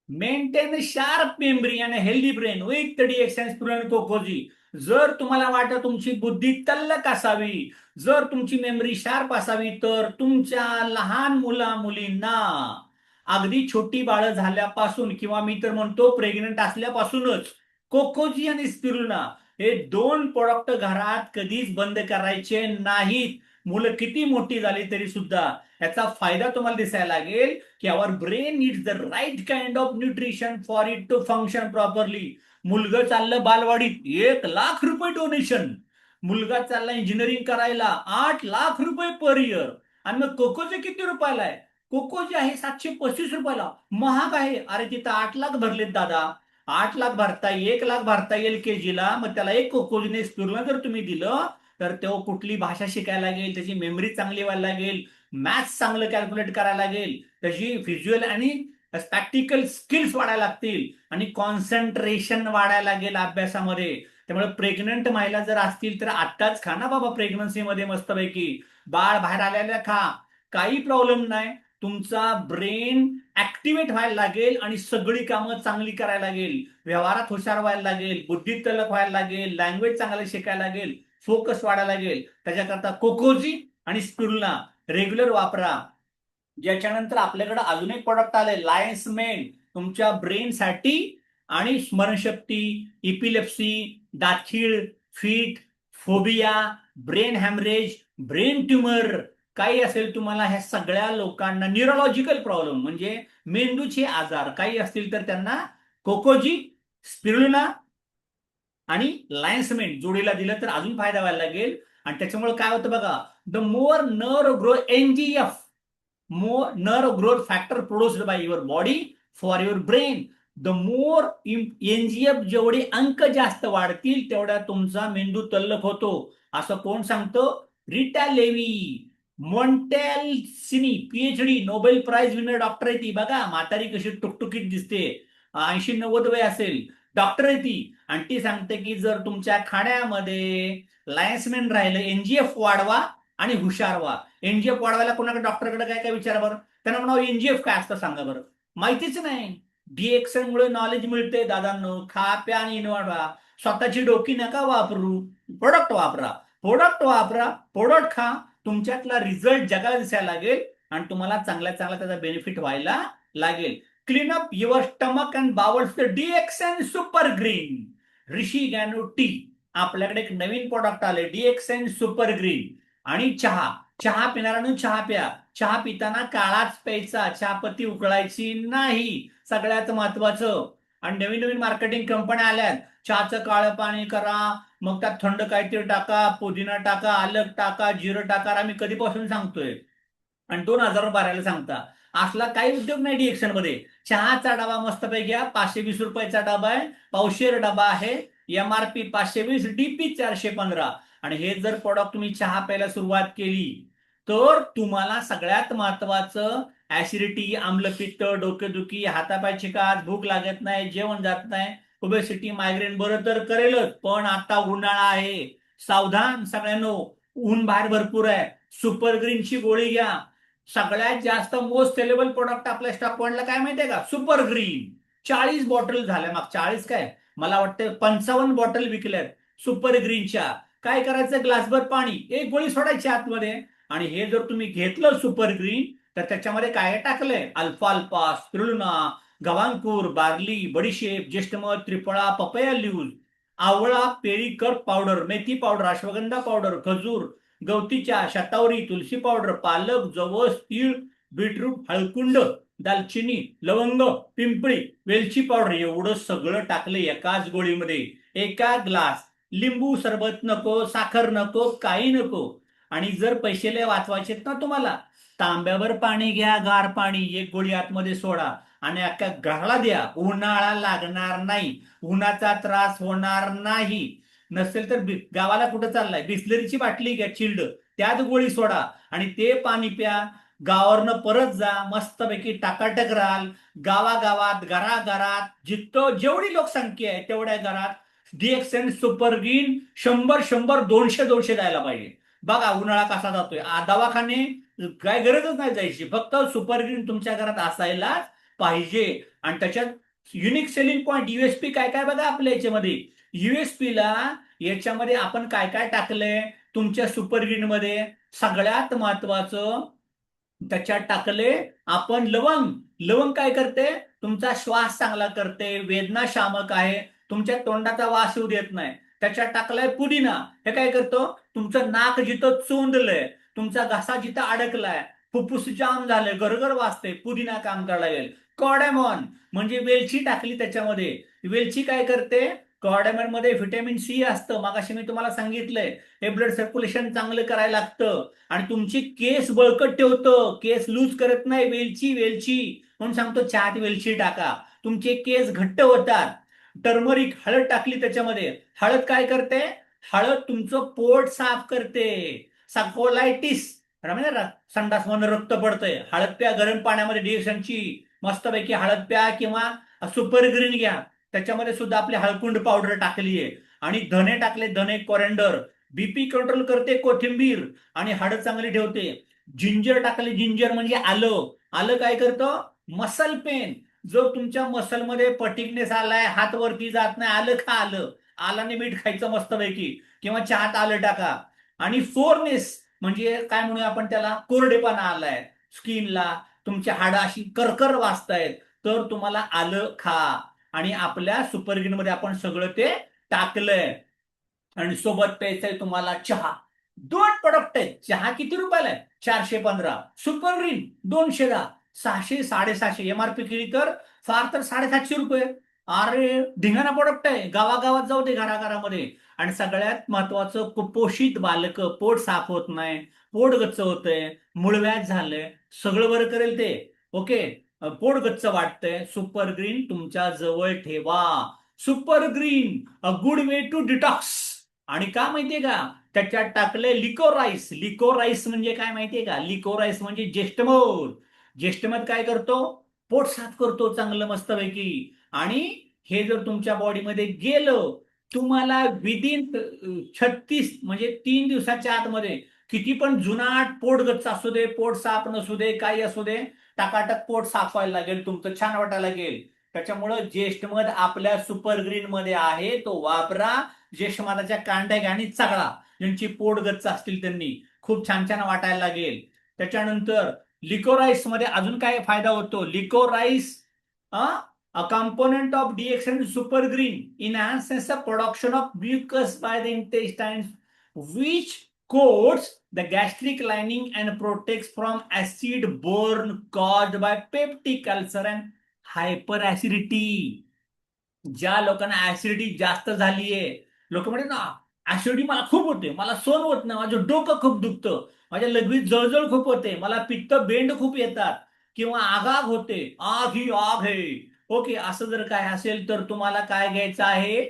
मेंटेन शार्प मेमरी आणि हेल्दी ब्रेन विथ डीएक्सेन कोकोजी. जर तुम्हाला वाटत तुमची बुद्धी तल्लक असावी, जर तुमची मेमरी शार्प असावी, तर तुमच्या लहान मुला मुलींना अगदी छोटी बाळं झाल्यापासून किंवा मी तर म्हणतो प्रेग्नंट असल्यापासूनच कोकोजी आणि स्पिरुलिना हे दोन प्रोडक्ट घरात कधीच बंद करायचे नाहीत. मुलं किती मोठी झाली तरी सुद्धा याचा फायदा तुम्हाला दिसायला लागेल की our brain needs the right kind of nutrition for it to function properly. मुलगा चाललं बालवाडीत 1 लाख रुपये डोनेशन, मुलगा चालला इंजिनिअरिंग करायला 8 लाख रुपये पर इयर, आणि मग कोकोचे किती रुपयाला आहे? कोको जे आहे 735 रुपयाला, महाग आहे. अरे तिथं 8 लाख भरलेत दादा, 8 लाख भरता 1 लाख भरता येईल केजीला, मग त्याला एक कोकोजीने स्पिरुलिना जर तुम्ही दिलं तर तो कुठली भाषा शिकायला लागेल, त्याची मेमरी चांगली व्हायला लागेल, मॅथ्स चांगलं कॅल्क्युलेट करायला लागेल, त्याची व्हिज्युअल आणि प्रॅक्टिकल स्किल्स वाढायला लागतील आणि कॉन्सन्ट्रेशन वाढायला लागेल अभ्यासामध्ये. त्यामुळे प्रेग्नंट महिला जर असतील तर आत्ताच खा ना बाबा, प्रेग्नन्सीमध्ये मस्तपैकी बाळ बाहेर आलेल्या खा, काही प्रॉब्लेम नाही. तुमचा ब्रेन ऍक्टिव्हेट व्हायला लागेल आणि सगळी कामं चांगली करायला लागेल, व्यवहारात हुशार व्हायला लागेल, बुद्धी तलक व्हायला लागेल, लँग्वेज चांगलं शिकायला लागेल, फोकस वाढायला लागेल. त्याच्याकरता कोकोजी आणि स्पिरुलिना रेग्युलर वापरा. ज्याच्यानंतर आपल्याकडे अजून एक प्रोडक्ट आले लायन्स मेन, तुमच्या ब्रेनसाठी आणि स्मरणशक्ती, इपिलेप्सी, दाखीळ, fit, phobia, brain haemorrhage, brain tumour, काही असेल तुम्हाला ह्या सगळ्या लोकांना न्यूरोलॉजिकल प्रॉब्लेम म्हणजे मेंदूचे आजार काही असतील तर त्यांना कोकोजी, स्पिरुलिना आणि लायन्समेंट जोडीला दिलं तर अजून फायदा व्हायला लागेल. आणि त्याच्यामुळे काय होतं बघा, the more nerve grow NGF, more nerve growth factor produced by your body for your brain, the more NGF जेवढे अंक जास्त वाढतील तेवढा तुमचा मेंदू तल्लख होतो. असं कोण सांगतो? Rita Levi, Montalcini, PhD, Nobel prize winner doctor आहे ती. बघा म्हातारी कशी टुकटुकीत दिसते, 80-90 वय असेल, डॉक्टर आहे ती. आणि ती सांगते की जर तुमच्या खाण्यामध्ये लायन्समॅन राहिलं, एनजीएफ वाढवा आणि हुशार व्हा. एनजीएफ वाढवायला कोणाकडे डॉक्टरकडे काय काय विचारा बरं, त्यांना म्हणावं एनजीएफ काय असतं सांगा बरं, माहितीच नाही. डीएक्सन मुळे नॉलेज मिळते दादांनो, खा प्या आणि वाढवा. स्वतःची डोकी नका वापरू, प्रोडक्ट वापरा, प्रोडक्ट वापरा, प्रोडक्ट खा, तुमच्यातला रिझल्ट जगाला दिसायला लागेल आणि तुम्हाला चांगल्या चांगला त्याचा बेनिफिट व्हायला लागेल. Clean up your stomach and bowels the DXN super green reishi gano tea. आपल्याकडे एक नवीन प्रोडक्ट आले डीएक्सन सुपर ग्रीन. आणि चहा, चहा पिणाऱ्यानं चहा प्या, चहा पिताना काळाच प्यायचा, चहापत्ती उकळायची नाही, सगळ्यात महत्वाचं. आणि नवीन नवीन मार्केटिंग कंपन्या आल्यात, चहाचं काळं पाणी करा, मग त्यात थंड काहीतरी टाका, पुदिना टाका, आलं टाका, जिरं टाका. आम्ही कधीपासून सांगतोय आणि 2,000 भरायला सांगता. असला काही उद्योग नाही डीएक्शन मध्ये. चहाचा डबा मस्तपैकी घ्या, 520 रुपयाचा डबा आहे, पावशेर डबा आहे, एमआरपी 520, डीपी 415. आणि हे जर प्रोडक्ट तुम्ही चहा प्यायला सुरुवात केली तर तुम्हाला सगळ्यात महत्वाचं ऍसिडिटी, आम्लपित्त, डोकेदुखी, हातापाय चिकाट, भूक लागत नाही, जेवण जात नाही, ओबेसिटी, मायग्रेन बरं तर करेलच, पण आता उन्हाळा आहे, सावधान सगळ्यांनो, ऊन बाहेर भरपूर आहे. सुपर ग्रीनची गोळी घ्या. सगळ्यात जास्त मोस्ट सेलेबल प्रोडक्ट आपल्या स्टॉक पॉइंटला काय माहितीये का? Super green. 40 बॉटल झाल्या, मग 40 काय, मला वाटतं 55 बॉटल विकल्यात सुपर ग्रीनच्या. काय करायचं, ग्लासभर पाणी, एक गोळी सोडायची आतमध्ये. आणि हे जर तुम्ही घेतलं सुपर ग्रीन तर त्याच्यामध्ये काय टाकलंय, अल्फाल्फा, स्पिरुलिना, गव्हांकूर, बार्ली, बडीशेप, ज्येष्ठमध, त्रिफळा, पपया ल्यूज, आवळा, पेरीकर पावडर, मेथी पावडर, अश्वगंधा पावडर, खजूर, गवती चहा, शतावरी, तुलसी पावडर, पालक, जवस, तीळ, बीटरूट, हळकुंड, दालचिनी, लवंग, पिंपळी, वेलची पावडर, एवढं सगळं टाकलं एकाच गोळीमध्ये. एका ग्लास, लिंबू सरबत नको, साखर नको, काही नको. आणि जर पैसे लय वाचवायचेत ना तुम्हाला, तांब्यावर पाणी घ्या, गार पाणी, एक गोळी आतमध्ये सोडा आणि अख्ख्या घराला द्या. उन्हाळा लागणार नाही, उन्हाचा त्रास होणार नाही. नसेल तर गावाला कुठं चाललाय, बिस्लरीची बाटली घ्या चिल्ड, त्यात गोळी सोडा आणि ते पाणी प्या. गावावरनं परत जा, मस्तपैकी टाकाटक राहाल. गावागावात, घराघरात, जिथं जेवढी लोकसंख्या आहे तेवढ्या घरात डीएक्सन सुपर ग्रीन 100-100, 200-200 द्यायला पाहिजे. बघा उन्हाळा कसा जातोय, दवाखाने काय गरजच नाही जायची, फक्त सुपर ग्रीन तुमच्या घरात असायलाच पाहिजे. आणि त्याच्यात युनिक सेलिंग पॉईंट युएसपी काय काय बघा आपल्या याच्यामध्ये. युएसपी ला याच्यामध्ये आपण काय काय टाकलंय तुमच्या सुपर ग्रीन मध्ये. सगळ्यात महत्वाचं त्याच्यात टाकले आपण लवंग. लवंग काय करते, तुमचा श्वास चांगला करते, वेदना शामक आहे, तुमच्या तोंडाचा वास येऊ देत नाही. त्याच्यात टाकलाय पुदिना. हे काय करतो, तुमचं नाक जिथं चोंदलंय, तुमचा घसा जिथं अडकलाय, फुफ्फुस जाम झालंय, गरगर वाजते, पुदिना काम करायला लागेल. कॉडेमॉन म्हणजे वेलची टाकली त्याच्यामध्ये. वेलची काय करते, कॉडेमॉन मध्ये व्हिटॅमिन सी असतं, मगाशी मी तुम्हाला सांगितलंय. हे ब्लड सर्क्युलेशन चांगलं करायला लागतं आणि तुमची केस बळकट ठेवतं, केस लूज करत नाही. वेलची वेलची म्हणून सांगतो, चहात वेलची टाका, तुमचे केस घट्ट होतात. टर्मरिक हळद टाकली त्याच्यामध्ये. हळद काय करते, हळद तुमचं पोट साफ करते. साकोलायटिस संडास म्हणून रक्त पडतंय, हळद प्या गरम पाण्यामध्ये डिएक्शनची, मस्तपैकी हळद प्या किंवा सुपर ग्रीन घ्या, त्याच्यामध्ये सुद्धा आपली हळकुंड पावडर टाकली आहे. आणि धने टाकले, धने कोरेंडर, बीपी कंट्रोल करते कोथिंबीर आणि हाडं चांगली ठेवते. जिंजर टाकले, जिंजर म्हणजे आलं. आलं काय करतं, मसल पेन, जो तुमच्या मसलमध्ये पटिकनेस आलाय, हात वरती जात नाही, आलं खा. आलं, आलाने मीठ खायचं मस्तपैकी, किंवा चहात आलं टाका. आणि सोरनेस म्हणजे काय म्हणूया आपण त्याला, कोरडेपणा आलाय स्किनला, तुमची हाडं अशी करकर वाजतायत, तर तुम्हाला आलं खा. आणि आपल्या सुपरग्रीन मध्ये आपण सगळं ते टाकलंय. आणि सोबत प्यायचंय तुम्हाला चहा. दोन प्रोडक्ट आहेत. चहा किती रुपयाला आहे, 415. Super green 210, 600 750. एमआरपी केली तर फार तर 750 रुपये. अरे धिंगाणा प्रोडक्ट आहे, गावागावात जाऊ दे, घराघरामध्ये. आणि सगळ्यात महत्वाचं, कुपोषित बालक, पोट साफ होत नाही, पोट गच्च होतंय, मूळव्याध झालंय, सगळं बरं करेल ते. ओके, पोट गच्च वाटतंय, सुपर ग्रीन तुमच्या जवळ ठेवा. Super green a good way to detox. आणि का माहितीये का, त्याच्यात टाकले लिकोराईस. लिकोराईस म्हणजे काय माहितीये का, लिकोराईस म्हणजे ज्येष्ठमध. ज्येष्ठमध काय करतो, पोट साफ करतो चांगलं मस्तपैकी. आणि हे जर तुमच्या बॉडीमध्ये गेलं, तुम्हाला विदिन 36 म्हणजे 3 दिवसाच्या आतमध्ये, किती पण जुनाट पोटगच्च असू दे, पोट साफ नसू दे, काही असू दे, टाकाटक पोट साफ व्हायला लागेल, तुमचं छान वाटायला लागेल. त्याच्यामुळं ज्येष्ठमध आपल्या सुपर ग्रीन मध्ये आहे, तो वापरा. ज्येष्ठमधाच्या कांड्या घ्या आणि चागळा, ज्यांची पोट गच्च असतील त्यांनी, खूप छान छान वाटायला लागेल. त्याच्यानंतर लिकोराईस मध्ये अजून काय फायदा होतो, liquorice a component of DXN super green enhances the production of mucus by the intestines, which coats the gastric lining and protects from acid burn caused by peptic ulcer and hyperacidity. ज्या लोकांना acidity जास्त झालीये, लोक म्हणतात ना acidity मला खूप होते, मला सहन होत नाही, माझं डोकं खूप दुखतं, माझ्या लघवीत जळजळ खूप होते, मला पित्त बेंड खूप येतात, किंवा आगाग होते, आग ही आग आहे. ओके, असं जर काय असेल तर तुम्हाला काय घ्यायचं आहे,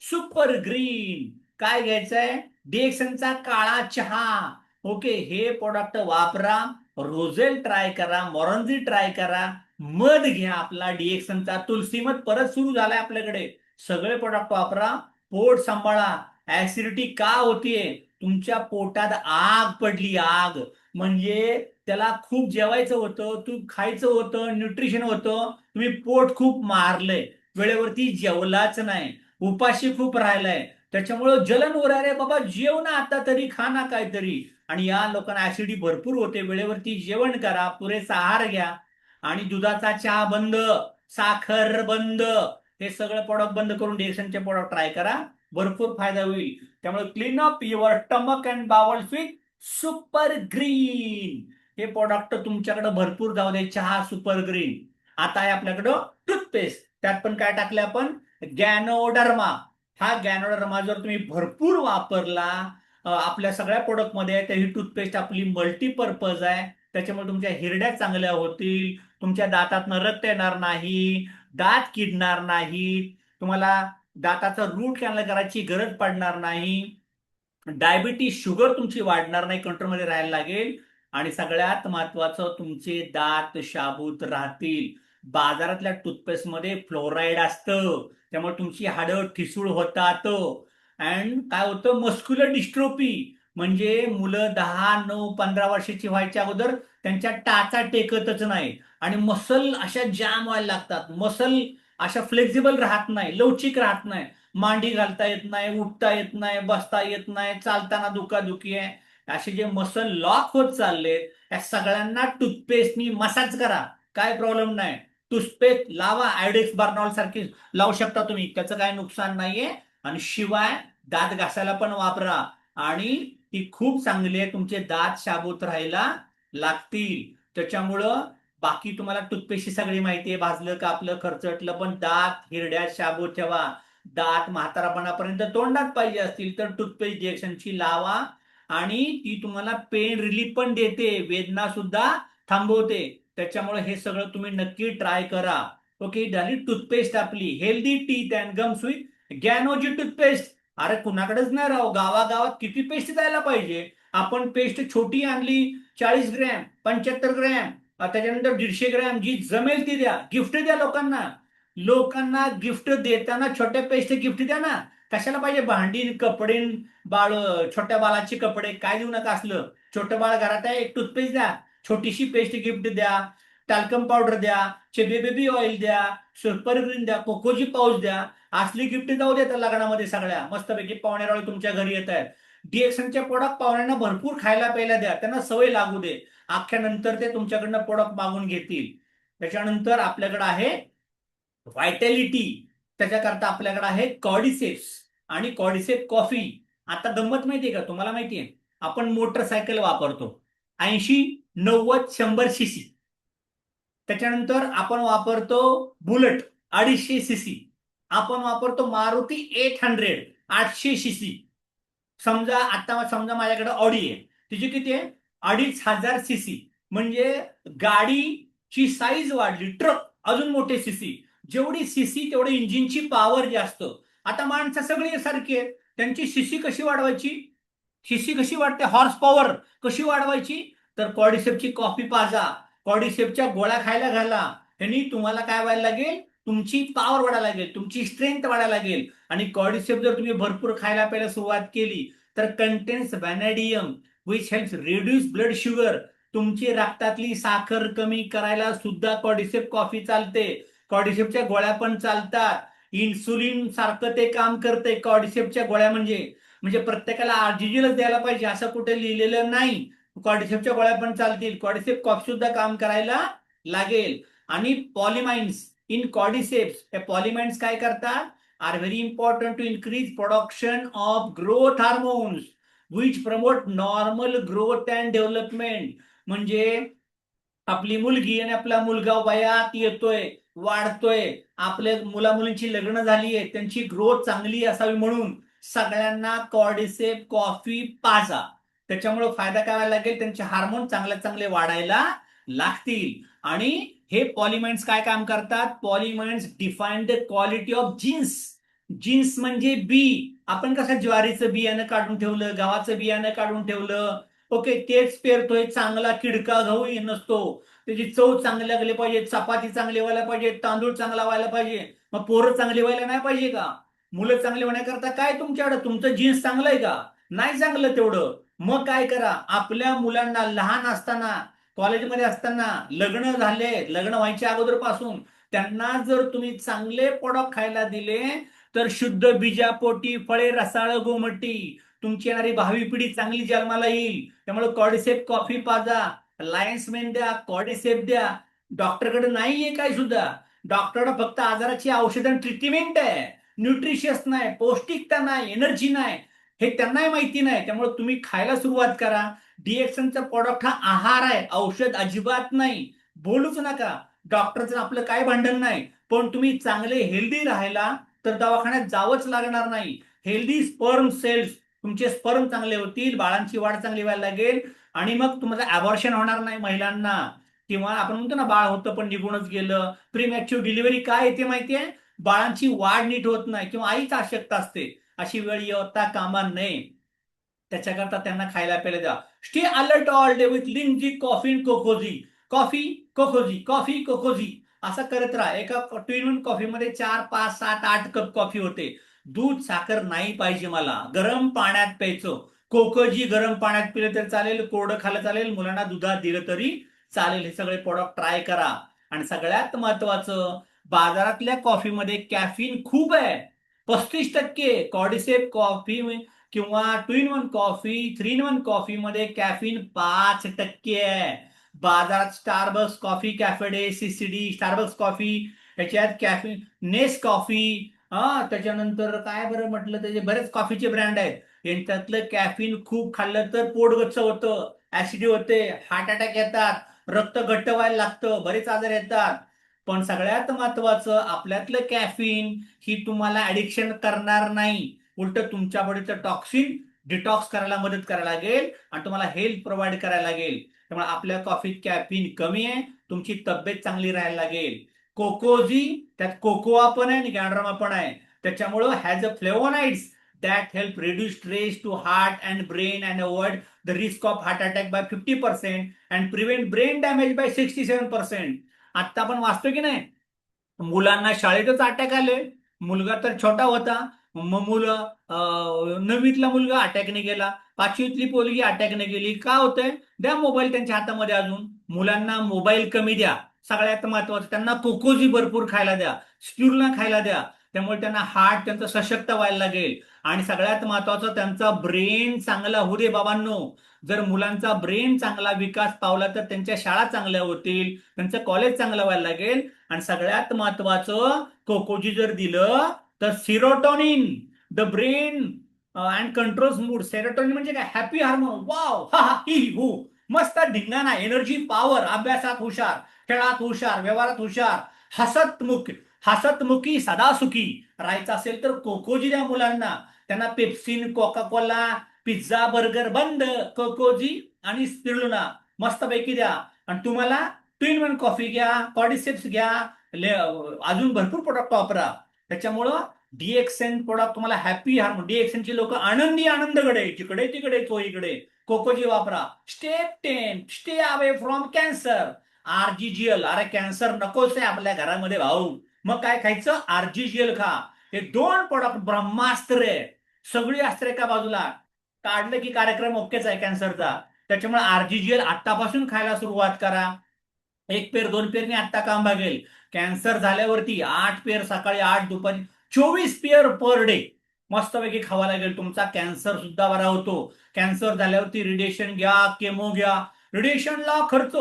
सुपर ग्रीन. काय घ्यायचंय, डिएक्सनचा काळा चहा. ओके, हे प्रोडक्ट वापरा. रोझेल ट्राय करा, मॉरंजी ट्राय करा, मध घ्या आपला डिएक्सनचा, तुलसी मध परत सुरू झालाय आपल्याकडे. सगळे प्रोडक्ट वापरा, पोट सांभाळा. ऍसिडिटी का होतीये, तुमच्या पोटात आग पडली, आग म्हणजे त्याला खूप जेवायचं होतं, तू खायचं होतं, न्यूट्रिशन होतं, तुम्ही पोट खूप मारलंय, वेळेवरती जेवलाच नाही, उपाशी खूप राहिलाय, त्याच्यामुळं जलन होणार आहे. बाबा जेव ना आता तरी, खा ना काहीतरी. आणि या लोकांना ऍसिडिटी भरपूर होते, वेळेवरती जेवण करा, पुरेसा आहार घ्या. आणि दुधाचा चहा बंद, साखर बंद, हे सगळं प्रोडक्ट बंद करून डिएक्सनचे प्रोडक्ट ट्राय करा, भरपूर फायदा होईल. त्यामुळे clean up your stomach and bowel with super green. हे प्रोडक्ट तुमच्याकडे भरपूर जाऊ दे, चहा सुपर ग्रीन. आता आहे आपल्याकडं टूथपेस्ट, त्यात पण काय टाकले आपण, गॅनोडर्मा. हा गॅनोडर्मा जर तुम्ही भरपूर वापरला आपल्या सगळ्या प्रोडक्ट मध्ये, तर ही टूथपेस्ट आपली मल्टीपर्पज आहे. त्याच्यामुळे तुमच्या हिरड्या चांगल्या होतील, तुमच्या दातातनं रक्त येणार नाही, दात किडणार नाही, तुम्हाला दाताचं रूट कॅनल करायची गरज पडणार नाही, डायबिटीज शुगर तुमची वाढणार नाही, कंट्रोलमध्ये राहायला लागेल. आणि सगळ्यात महत्वाचं, तुमचे दात शाबूत राहतील. बाजारातल्या टूथपेस्ट मध्ये फ्लोराईड असतं, त्यामुळे तुमची हाडं ठिसूळ होतात. अँड काय होतं, मस्क्युलर डिस्ट्रोफी, म्हणजे मुलं 10, 9, 15 वर्षाची व्हायच्या अगोदर त्यांच्या टाचा टेकतच नाही आणि मसल अशा जाम व्हायला लागतात. मसल अशा फ्लेक्झिबल राहत नाही, लवचिक राहत नाही. मांडी घालता येत नाही, उठता येत नाही, बसता येत नाही, चालताना दुखादुखी आहे. असे जे मसल लॉक होत चालले, या सगळ्यांना टूथपेस्टनी मसाज करा, काय प्रॉब्लेम नाही. टूथपेस्ट लावा, आयोडेक्स बर्नॉल सारखी लावू शकता तुम्ही, त्याचं काय नुकसान नाहीये. आणि शिवाय दात घासायला पण वापरा आणि ती खूप चांगली आहे, तुमचे दात शाबूत राहायला लागतील. त्याच्यामुळं बाकी तुम्हाला टूथपेस्टची सगळी माहिती आहे, भाजलं का आपलं खर्चटलं, पण दात हिरड्यात शाबूत ठेवा. दात म्हातारापणापर्यंत तोंडात पाहिजे असतील तर टूथपेस्ट डिएक्शनची लावा आणि ती तुम्हाला पेन रिलीफ पण देते, वेदना सुद्धा थांबवते. त्याच्यामुळे हे सगळं तुम्ही नक्की ट्राय करा. ओके, झाली टूथपेस्ट आपली. Healthy teeth and gums with Ganozhi toothpaste. अरे कुणाकडेच नाही राव, गावागावात किती पेस्ट द्यायला पाहिजे. आपण पेस्ट छोटी आणली 40 ग्रॅम, 75 ग्रॅम, त्याच्यानंतर 150 ग्रॅम, जी जमेल ती द्या. गिफ्ट द्या लोकांना. लोकांना गिफ्ट देताना छोट्या पेस्ट गिफ्ट द्या ना. कशाला पाहिजे भांडी, कपडे, बाळ, छोट्या बाळाचे कपडे काय देऊ नका असलं. छोटं बाळ घरात आहे, एक टूथपेस्ट द्या, छोटीशी पेस्ट गिफ्ट द्या, टॅल्कम पावडर द्या, चेबे बेबी ऑइल द्या, सुपर ग्रीन द्या, कोकोजी पाऊच द्या. असली गिफ्ट जाऊ देतात लग्नामध्ये सगळ्या मस्तपैकी. पाहुणेरावळे तुमच्या घरी येत आहेत, डीएक्सनचे प्रोडक्ट पाहुण्यांना भरपूर खायला प्यायला द्या, त्यांना सवय लागू दे. अख्ख्या नंतर ते तुमच्याकडनं प्रोडक्ट मागून घेतील. त्याच्यानंतर आपल्याकडे आहे व्हायटॅलिटी. त्याच्याकरता आपल्याकडे आहे कॉडिसेप्स आणि कॉडिसेप कॉफी. आता गंमत माहितीये का तुम्हाला? माहितीये, आपण मोटरसायकल वापरतो 80, 90, 100 सीसी. त्याच्यानंतर आपण वापरतो बुलेट 250 सीसी. आपण वापरतो मारुती 800 800 सीसी. समजा माझ्याकडे ऑडी आहे, तिची किती आहे? 2500 सीसी. म्हणजे गाडीची साईज वाढली, ट्रक अजून मोठे सीसी. जेवढी सीसी तेवढी इंजिनची पॉवर जास्त. आता माणसं सगळी सारखी आहेत, त्यांची सीसी कशी वाढवायची? शिशी कशी वाढते, हॉर्स पॉवर कशी वाढवायची? तर कॉडिसेपची कॉफी पाजा, कॉडिसेपच्या गोळ्या खायला घाला. यांनी तुम्हाला काय व्हायला लागेल? तुमची पॉवर वाढायला लागेल, तुमची स्ट्रेंथ वाढायला लागेल. आणि कॉडिसेप जर तुम्ही भरपूर खायला प्यायला सुरुवात केली तर contains vanadium which helps reduce blood sugar. तुमची रक्तातली साखर कमी करायला सुद्धा कॉडिसेप कॉफी चालते. कॉडिसेपच्या गोळ्या पण चालतात. इन्सुलिन सारखं ते काम करते कॉडिसेपच्या गोळ्या. म्हणजे प्रत्येकाला आरजीजीलच द्यायला पाहिजे असं कुठे लिहिलेलं नाही. कॉर्डिसेपच्या गोळ्या पण चालतील, कॉर्डिसेप कॉफी सुद्धा काम करायला लागेल. आणि पॉलिमाइन्स इन कॉर्डिसेप्स, हे पॉलिमाइन्स काय करतात? Are very important to increase production of growth hormones which promote normal growth and development. म्हणजे आपली मुलगी आणि आपला मुलगा वयात येतोय, वाढतोय, आपल्या मुला मुलींची लग्न झाली आहे, त्यांची ग्रोथ चांगली असावी म्हणून सगळ्यांना कॉर्डिसेप कॉफी पाजा. त्याच्यामुळे फायदा काय व्हायला लागेल? त्यांचे हार्मोन चांगले चांगले वाढायला लागतील. आणि हे पॉलिमाइन्स काय काम करतात? Polyamines define the quality of genes. Genes म्हणजे बी. आपण कसं ज्वारीचं बियाणं काढून ठेवलं, गव्हाचं बियाणं काढून ठेवलं, ओके, तेच पेरतोय, चांगला किडका गहू नसतो. त्याची चव चांगली लागली पाहिजे, चपाती चांगली व्हायला पाहिजे, तांदूळ चांगला व्हायला पाहिजे. मग पोरं चांगली व्हायला नाही पाहिजे का? मुलं चांगली होण्याकरता काय तुमच्याकडे, तुमचं जीन्स चांगलं आहे का? नाही चांगलं तेवढं. मग काय करा, आपल्या मुलांना लहान असताना, कॉलेजमध्ये असताना, लग्न झाले, लग्न व्हायच्या अगोदर पासून त्यांना जर तुम्ही चांगले प्रोडक्ट खायला दिले तर शुद्ध बीजापोटी फळे रसाळ गोमटी तुमची येणारी भावी पिढी चांगली जन्माला येईल. त्यामुळे कॉर्डिसेप कॉफी पाजा, लायन्स मेन द्या, कॉर्डिसेप द्या. डॉक्टरकडे नाहीये काय सुद्धा. डॉक्टरकडे फक्त आजाराची औषधं ट्रीटमेंट आहे, न्यूट्रिशियस नाही, पौष्टिकता नाही, एनर्जी नाही, हे त्यांनाही माहिती नाही. त्यामुळे तुम्ही खायला सुरुवात करा. डीएक्सनचा प्रोडक्ट हा आहार आहे, औषध अजिबात नाही. बोलूच नका. डॉक्टरचं आपलं काय भांडण नाही, पण तुम्ही चांगले हेल्दी राहायला तर दवाखान्यात जावंच लागणार नाही. हेल्दी स्पर्म सेल्स, तुमचे स्पर्म चांगले होतील, बाळांची वाढ चांगली व्हायला लागेल. आणि मग तुम्हाला अबॉर्शन होणार नाही महिलांना. किंवा आपण म्हणतो ना बाळ होतं पण निघूनच गेलं, प्रीमॅच्युअर डिलिव्हरी काय येते माहितीये? बाळांची वाढ नीट होत नाही किंवा आईच आवश्यकता असते, अशी वेळ येता कामा नये. त्याच्याकरता त्यांना खायला प्यायला द्या. Stay alert all day with Lingzhi coffee Cocozhi. Coffee Cocozhi, coffee Cocozhi असं करत राहा. एका 2 in 1 कॉफीमध्ये 4, 5, 7, 8 कप कॉफी होते. दूध साखर नाही पाहिजे मला, गरम पाण्यात प्यायचं. कोकोजी गरम पाण्यात पिलं तरी चालेल, कोरडं खाल्लं चालेल, मुलांना दुधात दिलं तरी चालेल. हे सगळे प्रोडक्ट ट्राय करा. आणि सगळ्यात महत्वाचं, बाजारातल्या कॉफीमध्ये कॅफिन खूप आहे. 35% कॉडिसेप कॉफी किंवा 2 in 1 कॉफी, 3 in 1 कॉफी मध्ये कॅफिन 5% आहे. बाजारात Starbucks coffee, cafe day, CCD, Starbucks coffee, याच्यात कॅफिन, नेस कॉफी, त्याच्यानंतर काय बरं म्हटलं, त्याचे बरेच कॉफीचे ब्रँड आहेत. यांच्यातलं कॅफिन खूप खाल्लं तर पोट गच्च होतं, ऍसिडी होते, हार्ट अटॅक येतात, रक्त घट्ट व्हायला लागतं, बरेच आजार येतात. पण सगळ्यात महत्वाचं, आपल्यातलं कॅफिन ही तुम्हाला ऍडिक्शन करणार नाही, उलट तुमच्या बॉडीचं टॉक्सिन डिटॉक्स करायला मदत करायला लागेल आणि तुम्हाला हेल्थ प्रोव्हाइड करायला लागेल. त्यामुळे आपल्या कॉफीत कॅफिन कमी आहे, तुमची तब्येत चांगली राहायला लागेल. कोकोजी, त्यात कोकोआ पण आहे आणि गॅनड्रामा पण आहे. त्याच्यामुळं has a flavonoids that help reduce stress to heart and brain and avoid the risk of heart attack by 50% and prevent brain damage by 67%. आता आपण वाचतो की नाही, मुलांना शाळेतच अटॅक आले. मुलगा तर छोटा होता, मग मुलं, नववीतला मुलगा अटॅकने गेला, पाचवीतली पोरगी अटॅकने गेली. का होतंय? द्या मोबाईल त्यांच्या हातामध्ये. अजून मुलांना मोबाईल कमी द्या. सगळ्यात महत्वाचं, त्यांना कोकोजी भरपूर खायला द्या, स्प्युरला खायला द्या. त्यामुळे त्यांना हार्ट त्यांचं सशक्त व्हायला लागेल. आणि सगळ्यात महत्वाचं, त्यांचा ब्रेन चांगला होऊ दे बाबांनो. जर मुलांचा ब्रेन चांगला विकास पावला तर त्यांच्या शाळा चांगल्या होतील, त्यांचं कॉलेज चांगलं व्हायला लागेल. आणि सगळ्यात महत्वाचं, कोकोजी जर दिलं तर serotonin, the brain and controls mood. Serotonin म्हणजे काय? Happy hormone. वाव, हा हा ही हू, मस्त धिंगाणा, एनर्जी, पॉवर, अभ्यासात हुशार, खेळात हुशार, व्यवहारात हुशार, हसतमुख, हसतमुखी, सदा सुखी राहायचं असेल तर कोकोजी द्या मुलांना. त्यांना pepsin, Coca Cola, pizza, burger बंद, कोकोजी आणि स्पिरुलिना मस्तपैकी द्या. आणि तुम्हाला 2 in 1 कॉफी घ्या, कॉडिसेप्स घ्या, अजून भरपूर प्रोडक्ट वापरा. त्याच्यामुळं डीएक्सएन प्रोडक्ट तुम्हाला हॅपी हार्मोन. डीएक्सएनची लोक आनंदी आनंदकडे, जिकडे तिकडे चोहीकडे कोकोजी वापरा. Step 10, stay away from cancer. RGGL, अरे कॅन्सर नकोच आहे आपल्या घरामध्ये भाऊ, मग काय खायचं? आरजीजीएल खा. हे 2 प्रोडक्ट ब्रह्मास्त्र आहे. सगळी अस्त्र एका बाजूला काढलं की कार्यक्रम ओकेच आहे कॅन्सरचा. त्याच्यामुळे आरजीजीएल आत्तापासून खायला सुरुवात करा. 1 पेर 2 पेरने आत्ता काम भागेल. कॅन्सर झाल्यावरती 8 पेर सकाळी, 8 दुपारी, 24 पेर पर डे मस्तपैकी खावा लागेल. तुमचा कॅन्सर सुद्धा बरा होतो. कॅन्सर झाल्यावरती रेडिएशन घ्या, केमो घ्या. रेडिएशनला खर्च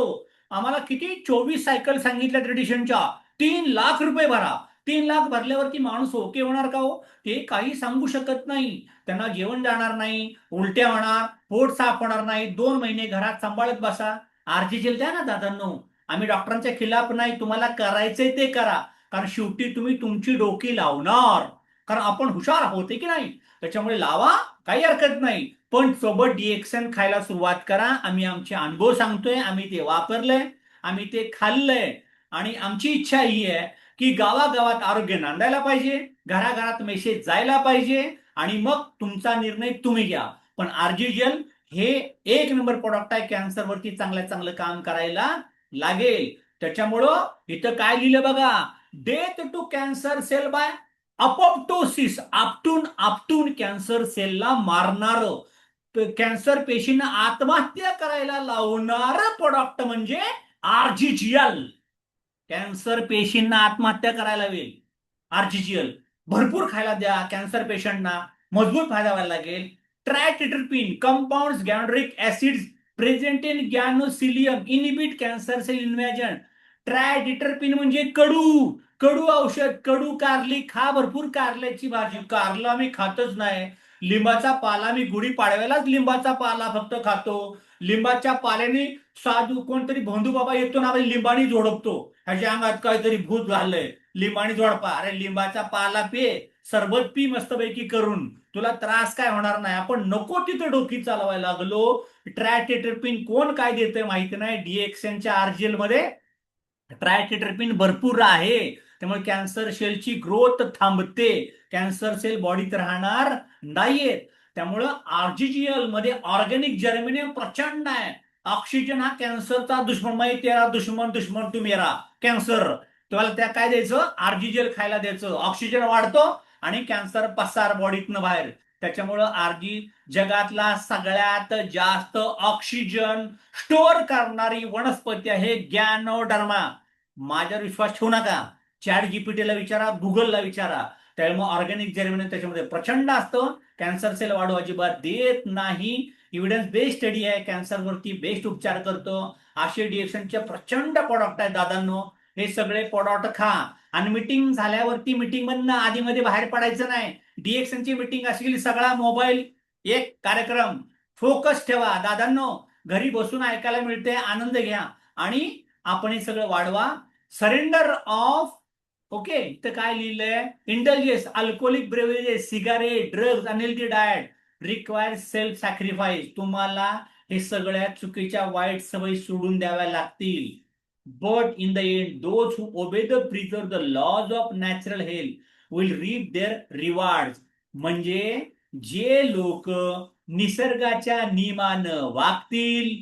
आम्हाला किती? 24 सायकल सांगितल्यात रेडिएशनच्या. 3 लाख रुपये भरा. 3 लाख भरल्यावरती माणूस ओके होणार का हो? ते काही सांगू शकत नाही. त्यांना जेवण जाणार नाही, उलट्या होणार, पोट साफ होणार नाही, 2 महिने घरात सांभाळत बसा. आरजीजेल द्या ना दादांनो. आम्ही डॉक्टरांच्या खिलाफ नाही, तुम्हाला करायचंय ते करा. कारण शेवटी तुम्ही तुमची डोकी लावणार, कारण आपण हुशार आहोत की नाही. त्याच्यामुळे लावा, काही हरकत नाही. पण सोबत डीएक्सन खायला सुरुवात करा. आम्ही आमचे अनुभव सांगतोय, आम्ही ते वापरलंय, आम्ही ते खाल्लंय. आणि आमची इच्छा ही आहे की गावागावात आरोग्य नांदायला पाहिजे, घराघरात मेसेज जायला पाहिजे. आणि मग तुमचा निर्णय तुम्ही घ्या. पण आरजीजेल हे 1 नंबर प्रोडक्ट आहे, कॅन्सरवरती चांगलं चांगलं काम करायला लागेल. त्याच्यामुळं इथं काय लिहिलं बघा, death to cancer cell by apoptosis, आपटून आपटून कॅन्सर सेलला मारणार, कॅन्सर पेशींना आत्महत्या करायला लावणार प्रोडक्ट म्हणजे आरजीजीएल. कॅन्सर पेशींना आत्महत्या करायला लावेल आरजीजीएल. भरपूर खायला द्या कॅन्सर पेशंटना, मजबूत फायदा व्हायला लागेल. Triterpene compound ganoderic acids present in Ganocelium inhibit cancer cell invasion. Triterpene म्हणजे कडू, कडू औषध, कडू कारली खा, भरपूर कारल्याची भाजी. कारलं आम्ही खातच नाही. लिंबाचा पाला, मी गुढीपाडव्यालाच लिंबाचा पाला फक्त खातो. लिंबाच्या पाल्याने साधू कोणतरी भोंदू बाबा येतो ना, आपण लिंबाणी जोडपतो, ह्याच्या अंगात काहीतरी भूत झालंय, लिंबाणी जोडपा. अरे लिंबाचा पाला पे, सरबत पी मस्तपैकी करून, तुला त्रास काय होणार नाही. आपण नको तिथं डोकी चालवायला लागलो. ट्रायटेट्रिपिन कोण काय देतंय माहिती नाही. डीएक्सएनच्या आरजीएल मध्ये ट्रायटेट्रिपिन भरपूर आहे. त्यामुळे कॅन्सर सेलची ग्रोथ थांबते, कॅन्सर सेल बॉडीत राहणार नाहीयेत. त्यामुळं आरजीजीएल मध्ये ऑर्गॅनिक जर्मिनियम प्रचंड आहे. ऑक्सिजन हा कॅन्सरचा दुश्मन, माहिती तेरा दुश्मन दुश्मन तू मेरा कॅन्सर. तुम्हाला त्या काय द्यायचं? आरजीजीएल खायला द्यायचं. ऑक्सिजन वाढतो आणि कॅन्सर पसार बॉडीतनं बाहेर. त्याच्यामुळं आरजी जगातला सगळ्यात जास्त ऑक्सिजन स्टोअर करणारी वनस्पती आहे गॅनोडर्मा. माझ्यावर विश्वास ठेवू नका, चॅट जीपीटीला विचारा, गुगलला विचारा. त्यामुळे ऑर्गॅनिक जर्मिनल त्याच्यामध्ये प्रचंड असतं. कॅन्सर सेल वाढू अजिबात देत नाही. इव्हिडन्स बेस्ड स्टडी आहे, कॅन्सरवरती बेस्ट उपचार करतो. असे डीएक्सनचे प्रचंड प्रोडक्ट आहेत दादांनो. हे सगळे प्रोडक्ट खा. आणि मिटिंग झाल्यावरती मिटिंग मधनं आधीमध्ये बाहेर पडायचं नाही. डीएक्सनची मिटिंग असेल, सगळा मोबाईल एक कार्यक्रम, फोकस ठेवा दादांनो. घरी बसून ऐकायला मिळते, आनंद घ्या आणि आपण हे सगळं वाढवा. सरेंडर ऑफ, ओके, तर काय लिहिलंय, indulges alcoholic beverages, cigarette, drugs, unhealthy diet require self sacrifice. तुम्हाला हे सगळ्या चुकीच्या वाईट सवयी सोडून द्याव्या लागतील. But in the end those who obey the preserve the laws of natural health will reap their reward. म्हणजे जे लोक निसर्गाच्या नियमानं वागतील,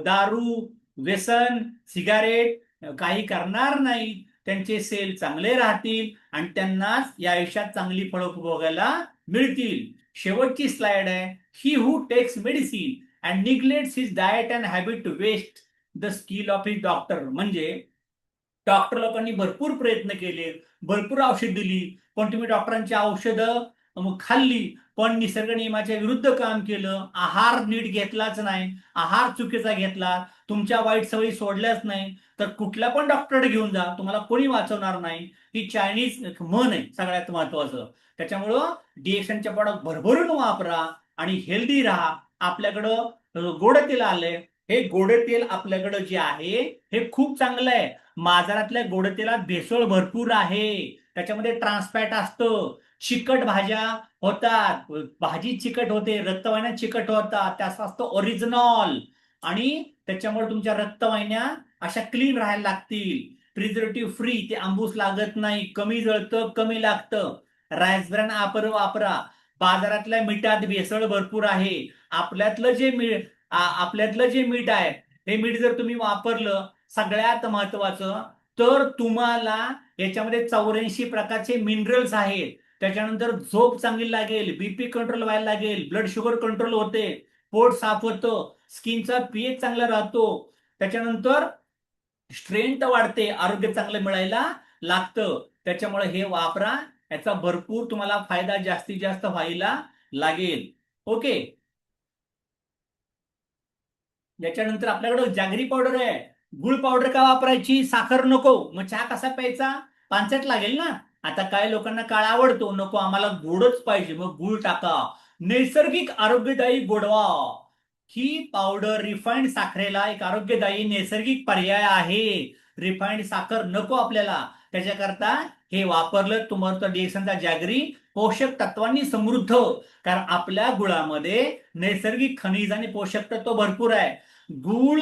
दारू, व्यसन, सिगारेट काही करणार नाही, त्यांचे सेल चांगले राहतील आणि त्यांनाच या आयुष्यात चांगली फळं भोगायला मिळतील. शेवटची स्लाइड आहे. He who takes medicine and neglects his diet and habit to waste the skill of his doctor. म्हणजे डॉक्टर लोकांनी भरपूर प्रयत्न केले, भरपूर औषध दिली, पण तुम्ही डॉक्टरांची औषधं खाल्ली, पण निसर्ग नियमाच्या विरुद्ध काम केलं, आहार नीट घेतलाच नाही, आहार चुकीचा घेतला, तुमच्या वाईट सवयी सोडल्याच नाही, तर कुठल्या पण डॉक्टरकडे घेऊन जा, तुम्हाला कोणी वाचवणार नाही. ही चायनीज म्हण आहे सगळ्यात महत्वाचं. त्याच्यामुळं डीएक्सनचे प्रॉडक्ट भरभरून वापरा आणि हेल्दी राहा. आपल्याकडं गोड तेल आलंय. हे गोड तेल आपल्याकडं जे आहे हे खूप चांगलं आहे. बाजारातल्या गोड तेलात भेसळ भरपूर आहे, त्याच्यामध्ये ट्रान्सफॅट असतं, चिकट भाज्या होतात, भाजी चिकट होते, रक्तवाहिन्या चिकट होतात, त्याचं असतं ओरिजिनॉल. आणि त्याच्यामुळे तुमच्या रक्तवाहिन्या अशा क्लीन राहायला लागतील. प्रिझर्वेटिव्ह फ्री, ते आंबूस लागत नाही, कमी जळतं, कमी लागतं. राईसब्रॅन वापरा. बाजारातल्या मिठात भेसळ भरपूर आहे. आपल्यातलं जे मीठ आहे, हे मीठ जर तुम्ही वापरलं, सगळ्यात महत्वाचं, तर तुम्हाला याच्यामध्ये 84 प्रकारचे मिनरल्स आहेत. त्याच्यानंतर झोप चांगली लागेल, बीपी कंट्रोल व्हायला लागेल, ब्लड शुगर कंट्रोल होते, पोट साफ होतं, स्किनचा पीएच चांगला राहतो, त्याच्यानंतर स्ट्रेंथ वाढते, आरोग्य चांगलं मिळायला लागतं. त्याच्यामुळे हे वापरा, याचा भरपूर तुम्हाला फायदा जास्तीत जास्त व्हायला लागेल. ओके. याच्यानंतर आपल्याकडे जागरी पावडर आहे. गुळ पावडर का वापरायची, साखर नको, मग चहा कसा प्यायचा, पानसट लागेल ना. आता काय लोकांना काळ आवडतो, नको आम्हाला गोडच पाहिजे, मग गुळ टाका. नैसर्गिक आरोग्यदायी गोडवा, ही पावडर रिफाइंड साखरेला एक आरोग्यदायी नैसर्गिक पर्याय आहे. रिफाइंड साखर नको आपल्याला, त्याच्याकरता हे वापरलं तुम्हाला डीएक्सनचा जॅगरी पोषक तत्वांनी समृद्ध, कारण आपल्या गुळामध्ये नैसर्गिक खनिज आणि पोषक तत्व भरपूर आहे. गुळ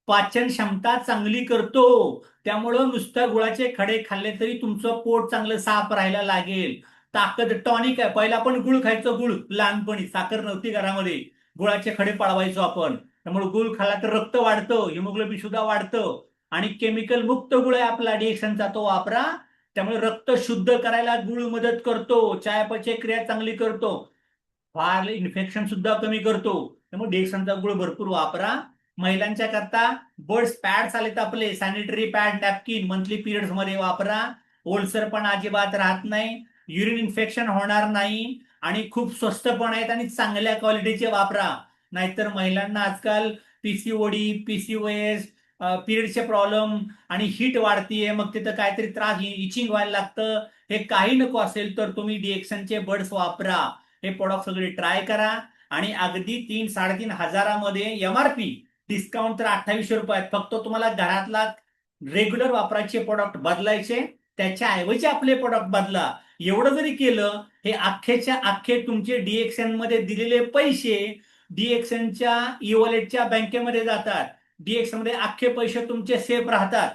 पाचन क्षमता चांगली करतो, त्यामुळं नुसत्या गुळाचे खडे खाल्ले तरी तुमचं पोट चांगलं साफ राहायला लागेल. ताकद टॉनिक आहे. पहिला आपण गुळ खायचो, गुळ लहानपणी, साखर नव्हती घरामध्ये, गुळाचे खडे पळवायचो आपण. त्यामुळे गुळ खाल्ला तर रक्त वाढतं, हिमोग्लोबिन सुद्धा वाढतं. आणि केमिकल मुक्त गुळ आहे आपला डीएक्सनचा, तो वापरा. त्यामुळे रक्त शुद्ध करायला गुळ मदत करतो, चयापचय क्रिया चांगली करतो, फार इन्फेक्शन सुद्धा कमी करतो. त्यामुळे डीएक्सनचा गुळ भरपूर वापरा. महिलांच्या करता बर्ड्स पॅड्स आलेत आपले, sanitary pad, napkin monthly periods मध्ये वापरा. ओलसर पण अजिबात राहत नाही, युरिन इन्फेक्शन होणार नाही आणि खूप स्वस्त पण आहेत आणि चांगल्या क्वालिटीचे वापरा. नाहीतर महिलांना आजकाल पीसीओडी, पीसीओएस, पिरियडचे प्रॉब्लेम आणि हीट वाढतीये, मग तिथं काहीतरी त्रास, इचिंग व्हायला लागतं. हे काही नको असेल तर तुम्ही डीएक्सनचे बर्ड्स वापरा. हे प्रोडक्ट सगळे ट्राय करा आणि अगदी 3-3.5 हजारामध्ये एमआरपी, डिस्काउंट तर 2800 रुपये. फक्त तुम्हाला घरातला रेग्युलर वापरायचे प्रोडक्ट बदलायचे, त्याच्या ऐवजी आपले प्रोडक्ट बदला. एवढं जरी केलं, हे अख्खेच्या अख्खे तुमचे डीएक्सएन मध्ये दिलेले पैसे डीएक्सएनच्या ई वॉलेटच्या बँकेमध्ये जातात. डीएक्सएन मध्ये अख्खे पैसे तुमचे सेफ राहतात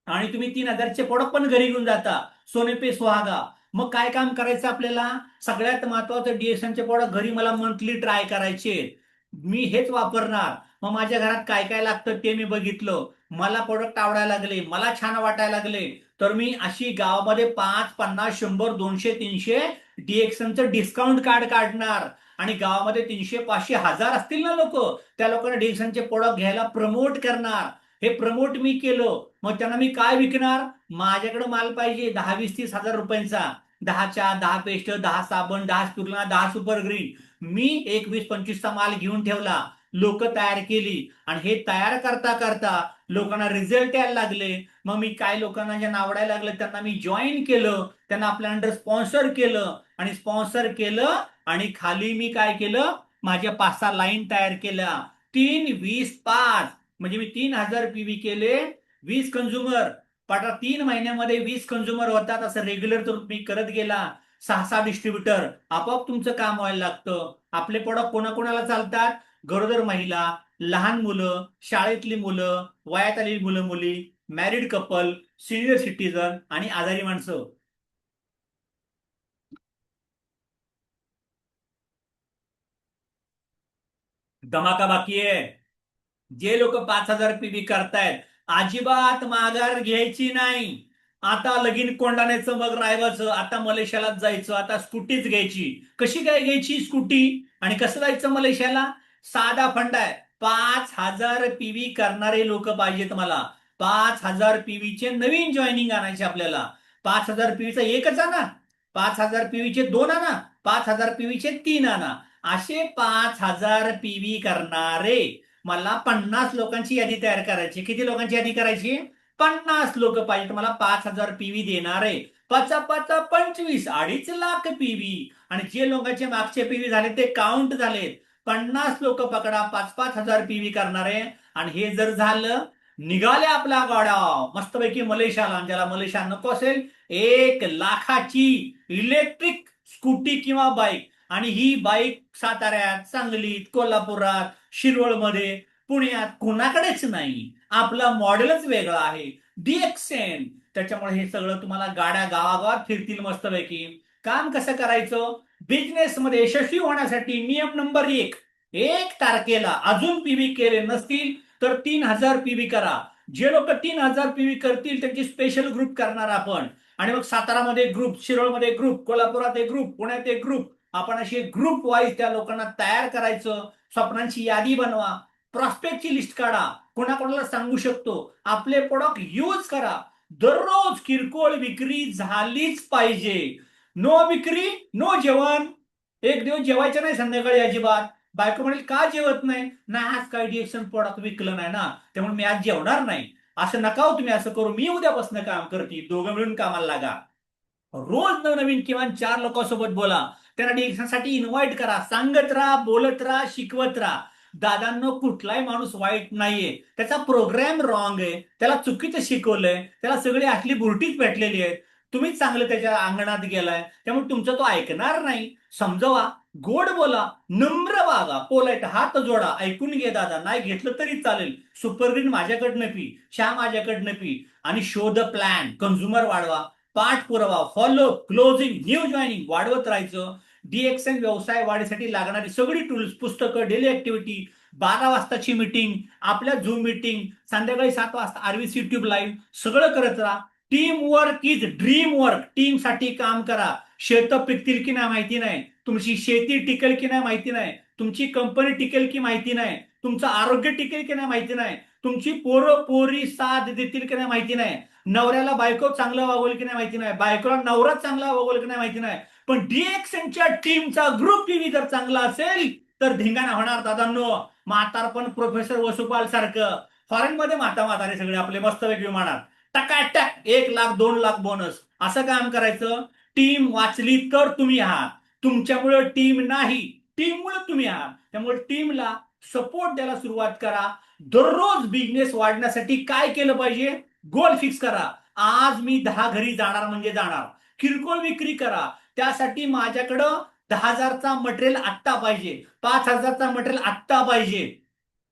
आणि तुम्ही 3000चे प्रोडक्ट पण घरी घेऊन जाता, सोने पे सुहागा. मग काय काम करायचं आपल्याला, सगळ्यात महत्वाचं डीएक्सएनचे प्रोडक्ट घरी मला मंथली ट्राय करायचे, मी हेच वापरणार. मग माझ्या घरात काय काय लागतं ते मी बघितलं, मला प्रोडक्ट आवडायला लागले, मला छान वाटायला लागले, तर मी अशी गावामध्ये 5, 50, 100, 200, 300 डीएक्सनचं डिस्काउंट कार्ड काढणार आणि गावामध्ये 300, 500, 1000 असतील ना लोक, त्या लोकांना डीएक्सनचे प्रोडक्ट घ्यायला प्रमोट करणार. हे प्रमोट मी केलं, मग त्यांना मी काय विकणार? माझ्याकडे माल पाहिजे 10, 20, 30 हजार रुपयांचा. 10 पेस्ट, 10 साबण, 10 स्पुरना, 10 सुपर ग्रीन. मी 1, 20, 25चा माल घेऊन ठेवला, लोक तयार केली, आणि हे तयार करता करता लोकांना रिझल्ट यायला लागले. मग मी काय लोकांना ज्यांना आवडायला लागलं त्यांना मी जॉईन केलं, त्यांना आपल्या अंडर स्पॉन्सर केलं, आणि स्पॉन्सर केलं, आणि खाली मी काय केलं, माझ्या 5-6 लाईन तयार केल्या. 3, 20, 5 म्हणजे मी 3000 पीव्ही केले, 20 कंझ्युमर. पाठा 3 महिन्यामध्ये 20 कंझ्युमर होतात, असं रेग्युलर तर मी करत गेला. 6-6 डिस्ट्रीब्युटर, आपोआप तुमचं काम व्हायला लागतं. आपले प्रोडक्ट कोणाकोणाला चालतात? गरोदर महिला, लहान मुलं, शाळेतली मुलं, वयात आलेली मुलं मुली, मॅरिड कपल, सिनियर सिटीजन आणि आजारी माणसं. धमाका बाकी आहे. जे लोक 5,000 पीबी करतायत, अजिबात माघार घ्यायची नाही. आता लगीन कोंडाण्याचं मग रायवाचं, आता मलेशियालाच जायचं, आता स्कूटीच घ्यायची. कशी काय घ्यायची स्कूटी आणि कसं जायचं मलेशियाला? साधा फंड आहे. 5,000 पीव्ही करणारे लोक पाहिजेत मला. 5,000 पीव्हीचे नवीन जॉईनिंग आणायचे आपल्याला. 5,000 पीव्हीचा एकच आणा, 5,000 पीव्हीचे 2 आणा, 5,000 पीव्हीचे 3 आणा. असे 5,000 पीव्ही करणारे मला 50 लोकांची यादी तयार करायची. किती लोकांची यादी करायची? 50 लोक पाहिजे. मला 5,000 पीव्ही देणारे. 5-5-25, 2.5 लाख पीव्ही. आणि जे लोकांचे मागचे पीव्ही झाले ते काउंट झालेत. 50 लोक पकडा, 5-5 हजार पीव्ही करणारे. आणि हे जर झालं, निघाले आपला गाड्या मस्तपैकी मलेशियाला. ज्याला मलेशिया नको असेल, 1 लाखाची इलेक्ट्रिक स्कूटी किंवा बाईक. आणि ही बाईक साताऱ्यात, सांगलीत, कोल्हापुरात, शिरवळमध्ये, पुण्यात कोणाकडेच नाही. आपला मॉडेलच वेगळा आहे, डीएक्सएन. त्याच्यामुळे हे सगळं तुम्हाला गाड्या गावागावात फिरतील मस्तपैकी. काम कसं करायचं? बिझनेस मध्ये यशस्वी होण्यासाठी नियम नंबर 1, 1 तारखेला अजून पीव्ही केले नसतील तर 3,000 पीव्ही करा. जे लोक 3,000 पीव्ही करतील त्यांची स्पेशल ग्रुप करणार आपण. आणि मग सातारामध्ये ग्रुप, शिरोळमध्ये ग्रुप, कोल्हापुरात एक ग्रुप, पुण्यात एक ग्रुप. आपण अशी ग्रुप वाईज त्या लोकांना तयार करायचं. स्वप्नांची यादी बनवा, प्रॉस्पेक्टची लिस्ट काढा, कोणाकोणाला सांगू शकतो, आपले प्रोडक्ट यूज करा. दररोज किरकोळ विक्री झालीच पाहिजे. नो विक्री, नो जेवण. एक दिवस जेवायचं नाही संध्याकाळी अजिबात. बायको म्हणेल का जेवत नाही? नाही, आज काय डिएक्शन प्रोडक्ट विकलं नाही ना, त्यामुळे मी आज जेवणार नाही. असं नका हो तुम्ही असं करू. मी उद्यापासून काम करते, दोघं मिळून कामाला लागा. रोज नवनवीन किमान 4 लोकांसोबत बोला. त्यांना डिएक्शनसाठी इन्व्हाइट करा. सांगत राहा, बोलत राहा, शिकवत राहा. दादांनो, कुठलाही माणूस वाईट नाहीये. त्याचा प्रोग्राम रॉंग आहे, त्याला चुकीचं शिकवलंय, त्याला सगळी असली बुरटीच भेटलेली आहेत. तुम्हीच चांगलं त्याच्या अंगणात गेलाय, त्यामुळे तुमचं तो ऐकणार नाही. समजवा, गोड बोला, नम्र वागा, पोलाइट हात जोडा. ऐकून घे दादा, नाही घेतलं तरी चालेल. सुपरग्रीन माझ्याकडनं पी, चहा माझ्याकडनं पी. आणि शोध प्लॅन, कंझ्युमर वाढवा, पाठपुरावा, फॉलो, क्लोजिंग, न्यू जॉईनिंग वाढवत राहायचं. डीएक्सएन व्यवसाय वाढीसाठी लागणारी सगळी टूल्स, पुस्तकं, डेली ऍक्टिव्हिटी, 12 वाजताची मीटिंग, आपल्या झूम मीटिंग, संध्याकाळी 7 वाजता आरवीसी ट्यूब लाईव्ह, सगळं करत राहा. Team work is dream work. Team साठी काम करा. शेतं पिकतील की नाही माहिती नाही, तुमची शेती टिकेल की नाही माहिती नाही, तुमची कंपनी टिकेल की माहिती नाही, तुमचं आरोग्य टिकेल की नाही माहिती नाही, तुमची पोरं पोरी साथ देतील की नाही माहिती नाही, नवऱ्याला बायको चांगलं वागवलं की नाही माहिती नाही, बायकोला नवरा चांगला वागवलं की नाही माहिती नाही. पण डीएक्सएनच्या टीमचा ग्रुप टीव्ही जर चांगला असेल तर धिंगाणा होणार दादांनो. म्हातारपण प्रोफेसर वसुपाल सारखं फॉरेन मध्ये म्हातारे सगळे आपले मस्तपैकी विमानात टकाटक 1 लाख 2 लाख बोनस. असं काम करायचं. टीम वाचली तर तुम्ही आहात. तुमच्यामुळे टीम नाही, टीममुळे तुम्ही आहात. त्यामुळे टीमला सपोर्ट द्यायला सुरुवात करा. दररोज बिझनेस वाढण्यासाठी काय केलं पाहिजे? गोल फिक्स करा. आज मी 10 घरी जाणार म्हणजे जाणार. किरकोळ विक्री करा. त्यासाठी माझ्याकडं 10,000चा मटेरियल आत्ता पाहिजे, 5,000चा मटेरियल आत्ता पाहिजे.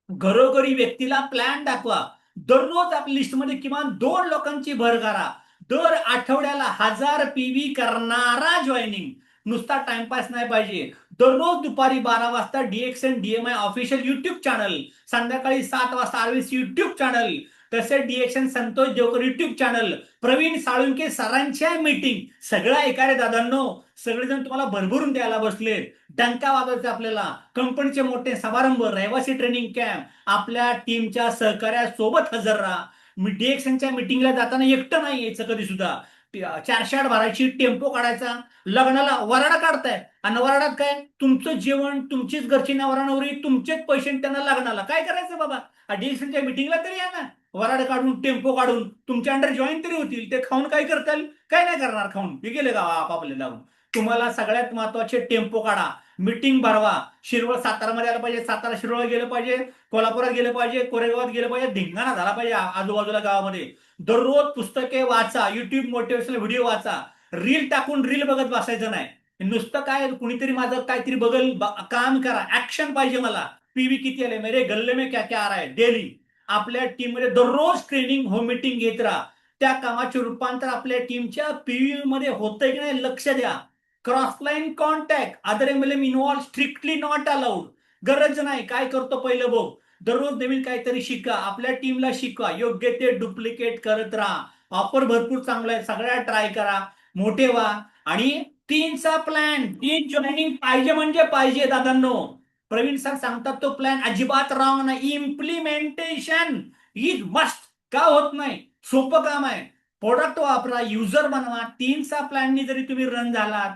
घरोघरी व्यक्तीला प्लॅन दाखवा. दररोज आपल्या लिस्टमध्ये किमान 2 लोकांची भर करा. दर आठवड्याला 1,000 पीव्ही करणारा जॉईनिंग. नुसता टाइमपास नाही पाहिजे. दररोज दुपारी 12 वाजता डीएक्सएन डीएमआय ऑफिशियल युट्यूब चॅनल, संध्याकाळी 7 वाजता आरवीसी युट्यूब चॅनल. तसे डिएक्शन संतोष देवकर युट्यूब चॅनल, प्रवीण साळुंके सरांच्या मीटिंग सगळं ऐका रे दादांनो. सगळेजण तुम्हाला भरभरून द्यायला बसले, डंका वाजवायचा आपल्याला. कंपनीचे मोठे समारंभ, रहिवासी ट्रेनिंग कॅम्प, आपल्या टीमच्या सहकार्यासोबत हजर राहा. मी डिएक्शनच्या मिटिंगला जाताना एकटं नाही यायचं कधी सुद्धा. 408 भरायची, टेम्पो काढायचा. लग्नाला वराडा काढताय आणि वराडात काय, तुमचं जेवण, तुमचीच घरची नवरानवरी, तुमचेच पैसे त्यांना लग्नाला काय करायचं बाबा. डिएक्शनच्या मिटिंगला तरी या ना. वराड काढून, टेम्पो काढून, तुमच्या अंडर जॉईन तरी होतील. ते खाऊन काय करताल, काय नाही करणार खाऊन, हे गेले गावा आपापले लावून. तुम्हाला सगळ्यात महत्वाचे टेम्पो काढा, मीटिंग भरवा. शिरवळ सातारामध्ये आलं पाहिजे, सातारा शिरवळ गेलं पाहिजे, कोल्हापुरात गेलं पाहिजे, कोरेगावात गेलं पाहिजे, धिंगाणा झाला पाहिजे आजूबाजूला गावामध्ये. दररोज पुस्तके वाचा, युट्यूब मोटिवेशनल व्हिडिओ वाचा. रील टाकून रील बघत बसायचं नाही. नुसतं काय कुणीतरी माझं काहीतरी बघल, काम करा, ऍक्शन पाहिजे मला. पीव्ही किती आले, मेरे गल्ले में क्या क्या आ रहा है डेली. आपल्या टीम मध्ये दररोज ट्रेनिंग, होम मीटिंग घेत राहा. त्या कामाचे रूपांतर आपल्या टीमच्या पीव्ही मध्ये होतंय की नाही लक्ष द्या. Crossline contact, other MLM involve strictly not allowed. गरज नाही, काय करतो पहिलं बघ. दररोज नवीन काहीतरी शिका, आपल्या टीमला शिकवा, योग्य ते डुप्लिकेट करत राहा. ऑफर भरपूर चांगलं आहे, सगळ्या ट्राय करा, मोठे व्हा. आणि 3चा प्लॅन, 3 जॉईनिंग पाहिजे म्हणजे पाहिजे दादांनो. प्रवीण सर सांगतात तो प्लॅन अजिबात रॉंग नाही. Implementation is must. का होत नाही, सोपं काम आहे. प्रोडक्ट वापरा, युजर बनवा. 3चा प्लॅननी जरी तुम्ही रन झालात,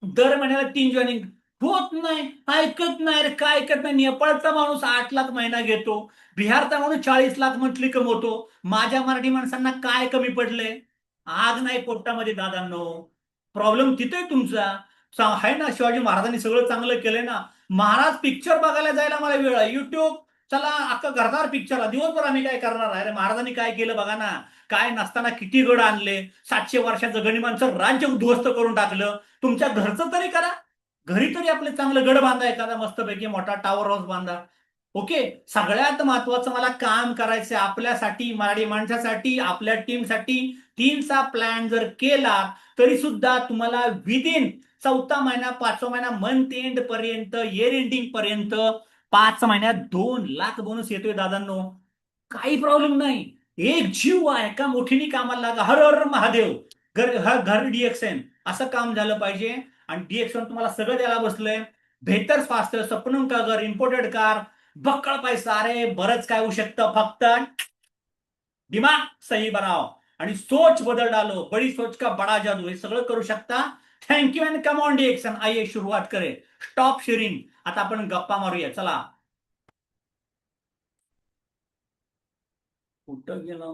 दर महिन्याला 3 जॉईनिंग होत नाही, ऐकत नाही रे, काय ऐकत नाही. नेपाळचा माणूस 8 लाख महिना घेतो, बिहारचा माणूस 40 लाख मंथली कमवतो. माझ्या मराठी माणसांना काय कमी पडले, आग नाही पोटामध्ये दादांनो. प्रॉब्लेम तिथे तुमचा आहे ना. शिवाजी महाराजांनी सगळं चांगलं केलंय ना. महाराज पिक्चर बघायला जायला मला वेळ आहे, युट्यूब चला अख्खा घरदार पिक्चरला, दिवसभर आम्ही काय करणार आहे. महाराजांनी काय केलं बघा ना. काय नसताना किती गड आणले, 700 वर्षाचं गणिमांचं राज्य उद्ध्वस्त करून टाकलं. तुमच्या घरचं तरी करा, घरी तरी आपले चांगलं गड बांधा, एखादा मस्तपैकी मोठा टॉवर हाऊस बांधा. ओके. सगळ्यात महत्वाचं मला काम करायचं आपल्यासाठी, मराठी माणसासाठी, आपल्या टीमसाठी. 3चा प्लॅन जर केला तरी सुद्धा तुम्हाला विदिन 4था महिना, 5वा महिना, मंथ एंड पर्यंत, इयर एंडिंग पर्यंत 5 महिन्यात 2 लाख बोनस येतोय दादांनो. काही प्रॉब्लेम नाही. एक जीव आहे का मोठीने कामाला लागा. हर हर महादेव. घर डीएक्सन असं काम झालं पाहिजे. आणि डीएक्सन तुम्हाला सगळं द्यायला बसलंय. बेहतर स्वास्थ्य, सपनों का घर, इम्पोर्टेड कार, बक्कळ पैसा. अरे बरंच काय होऊ शकतं, फक्त दिमाग सही बनाव आणि सोच बदल डालो. बडी सोच का बडा जादू, हे सगळं करू शकता. Thank you and come on DXN. आइए सुरुवात करे. Stop sharing. आता आपण गप्पा मारूया, चला. कुठं गेला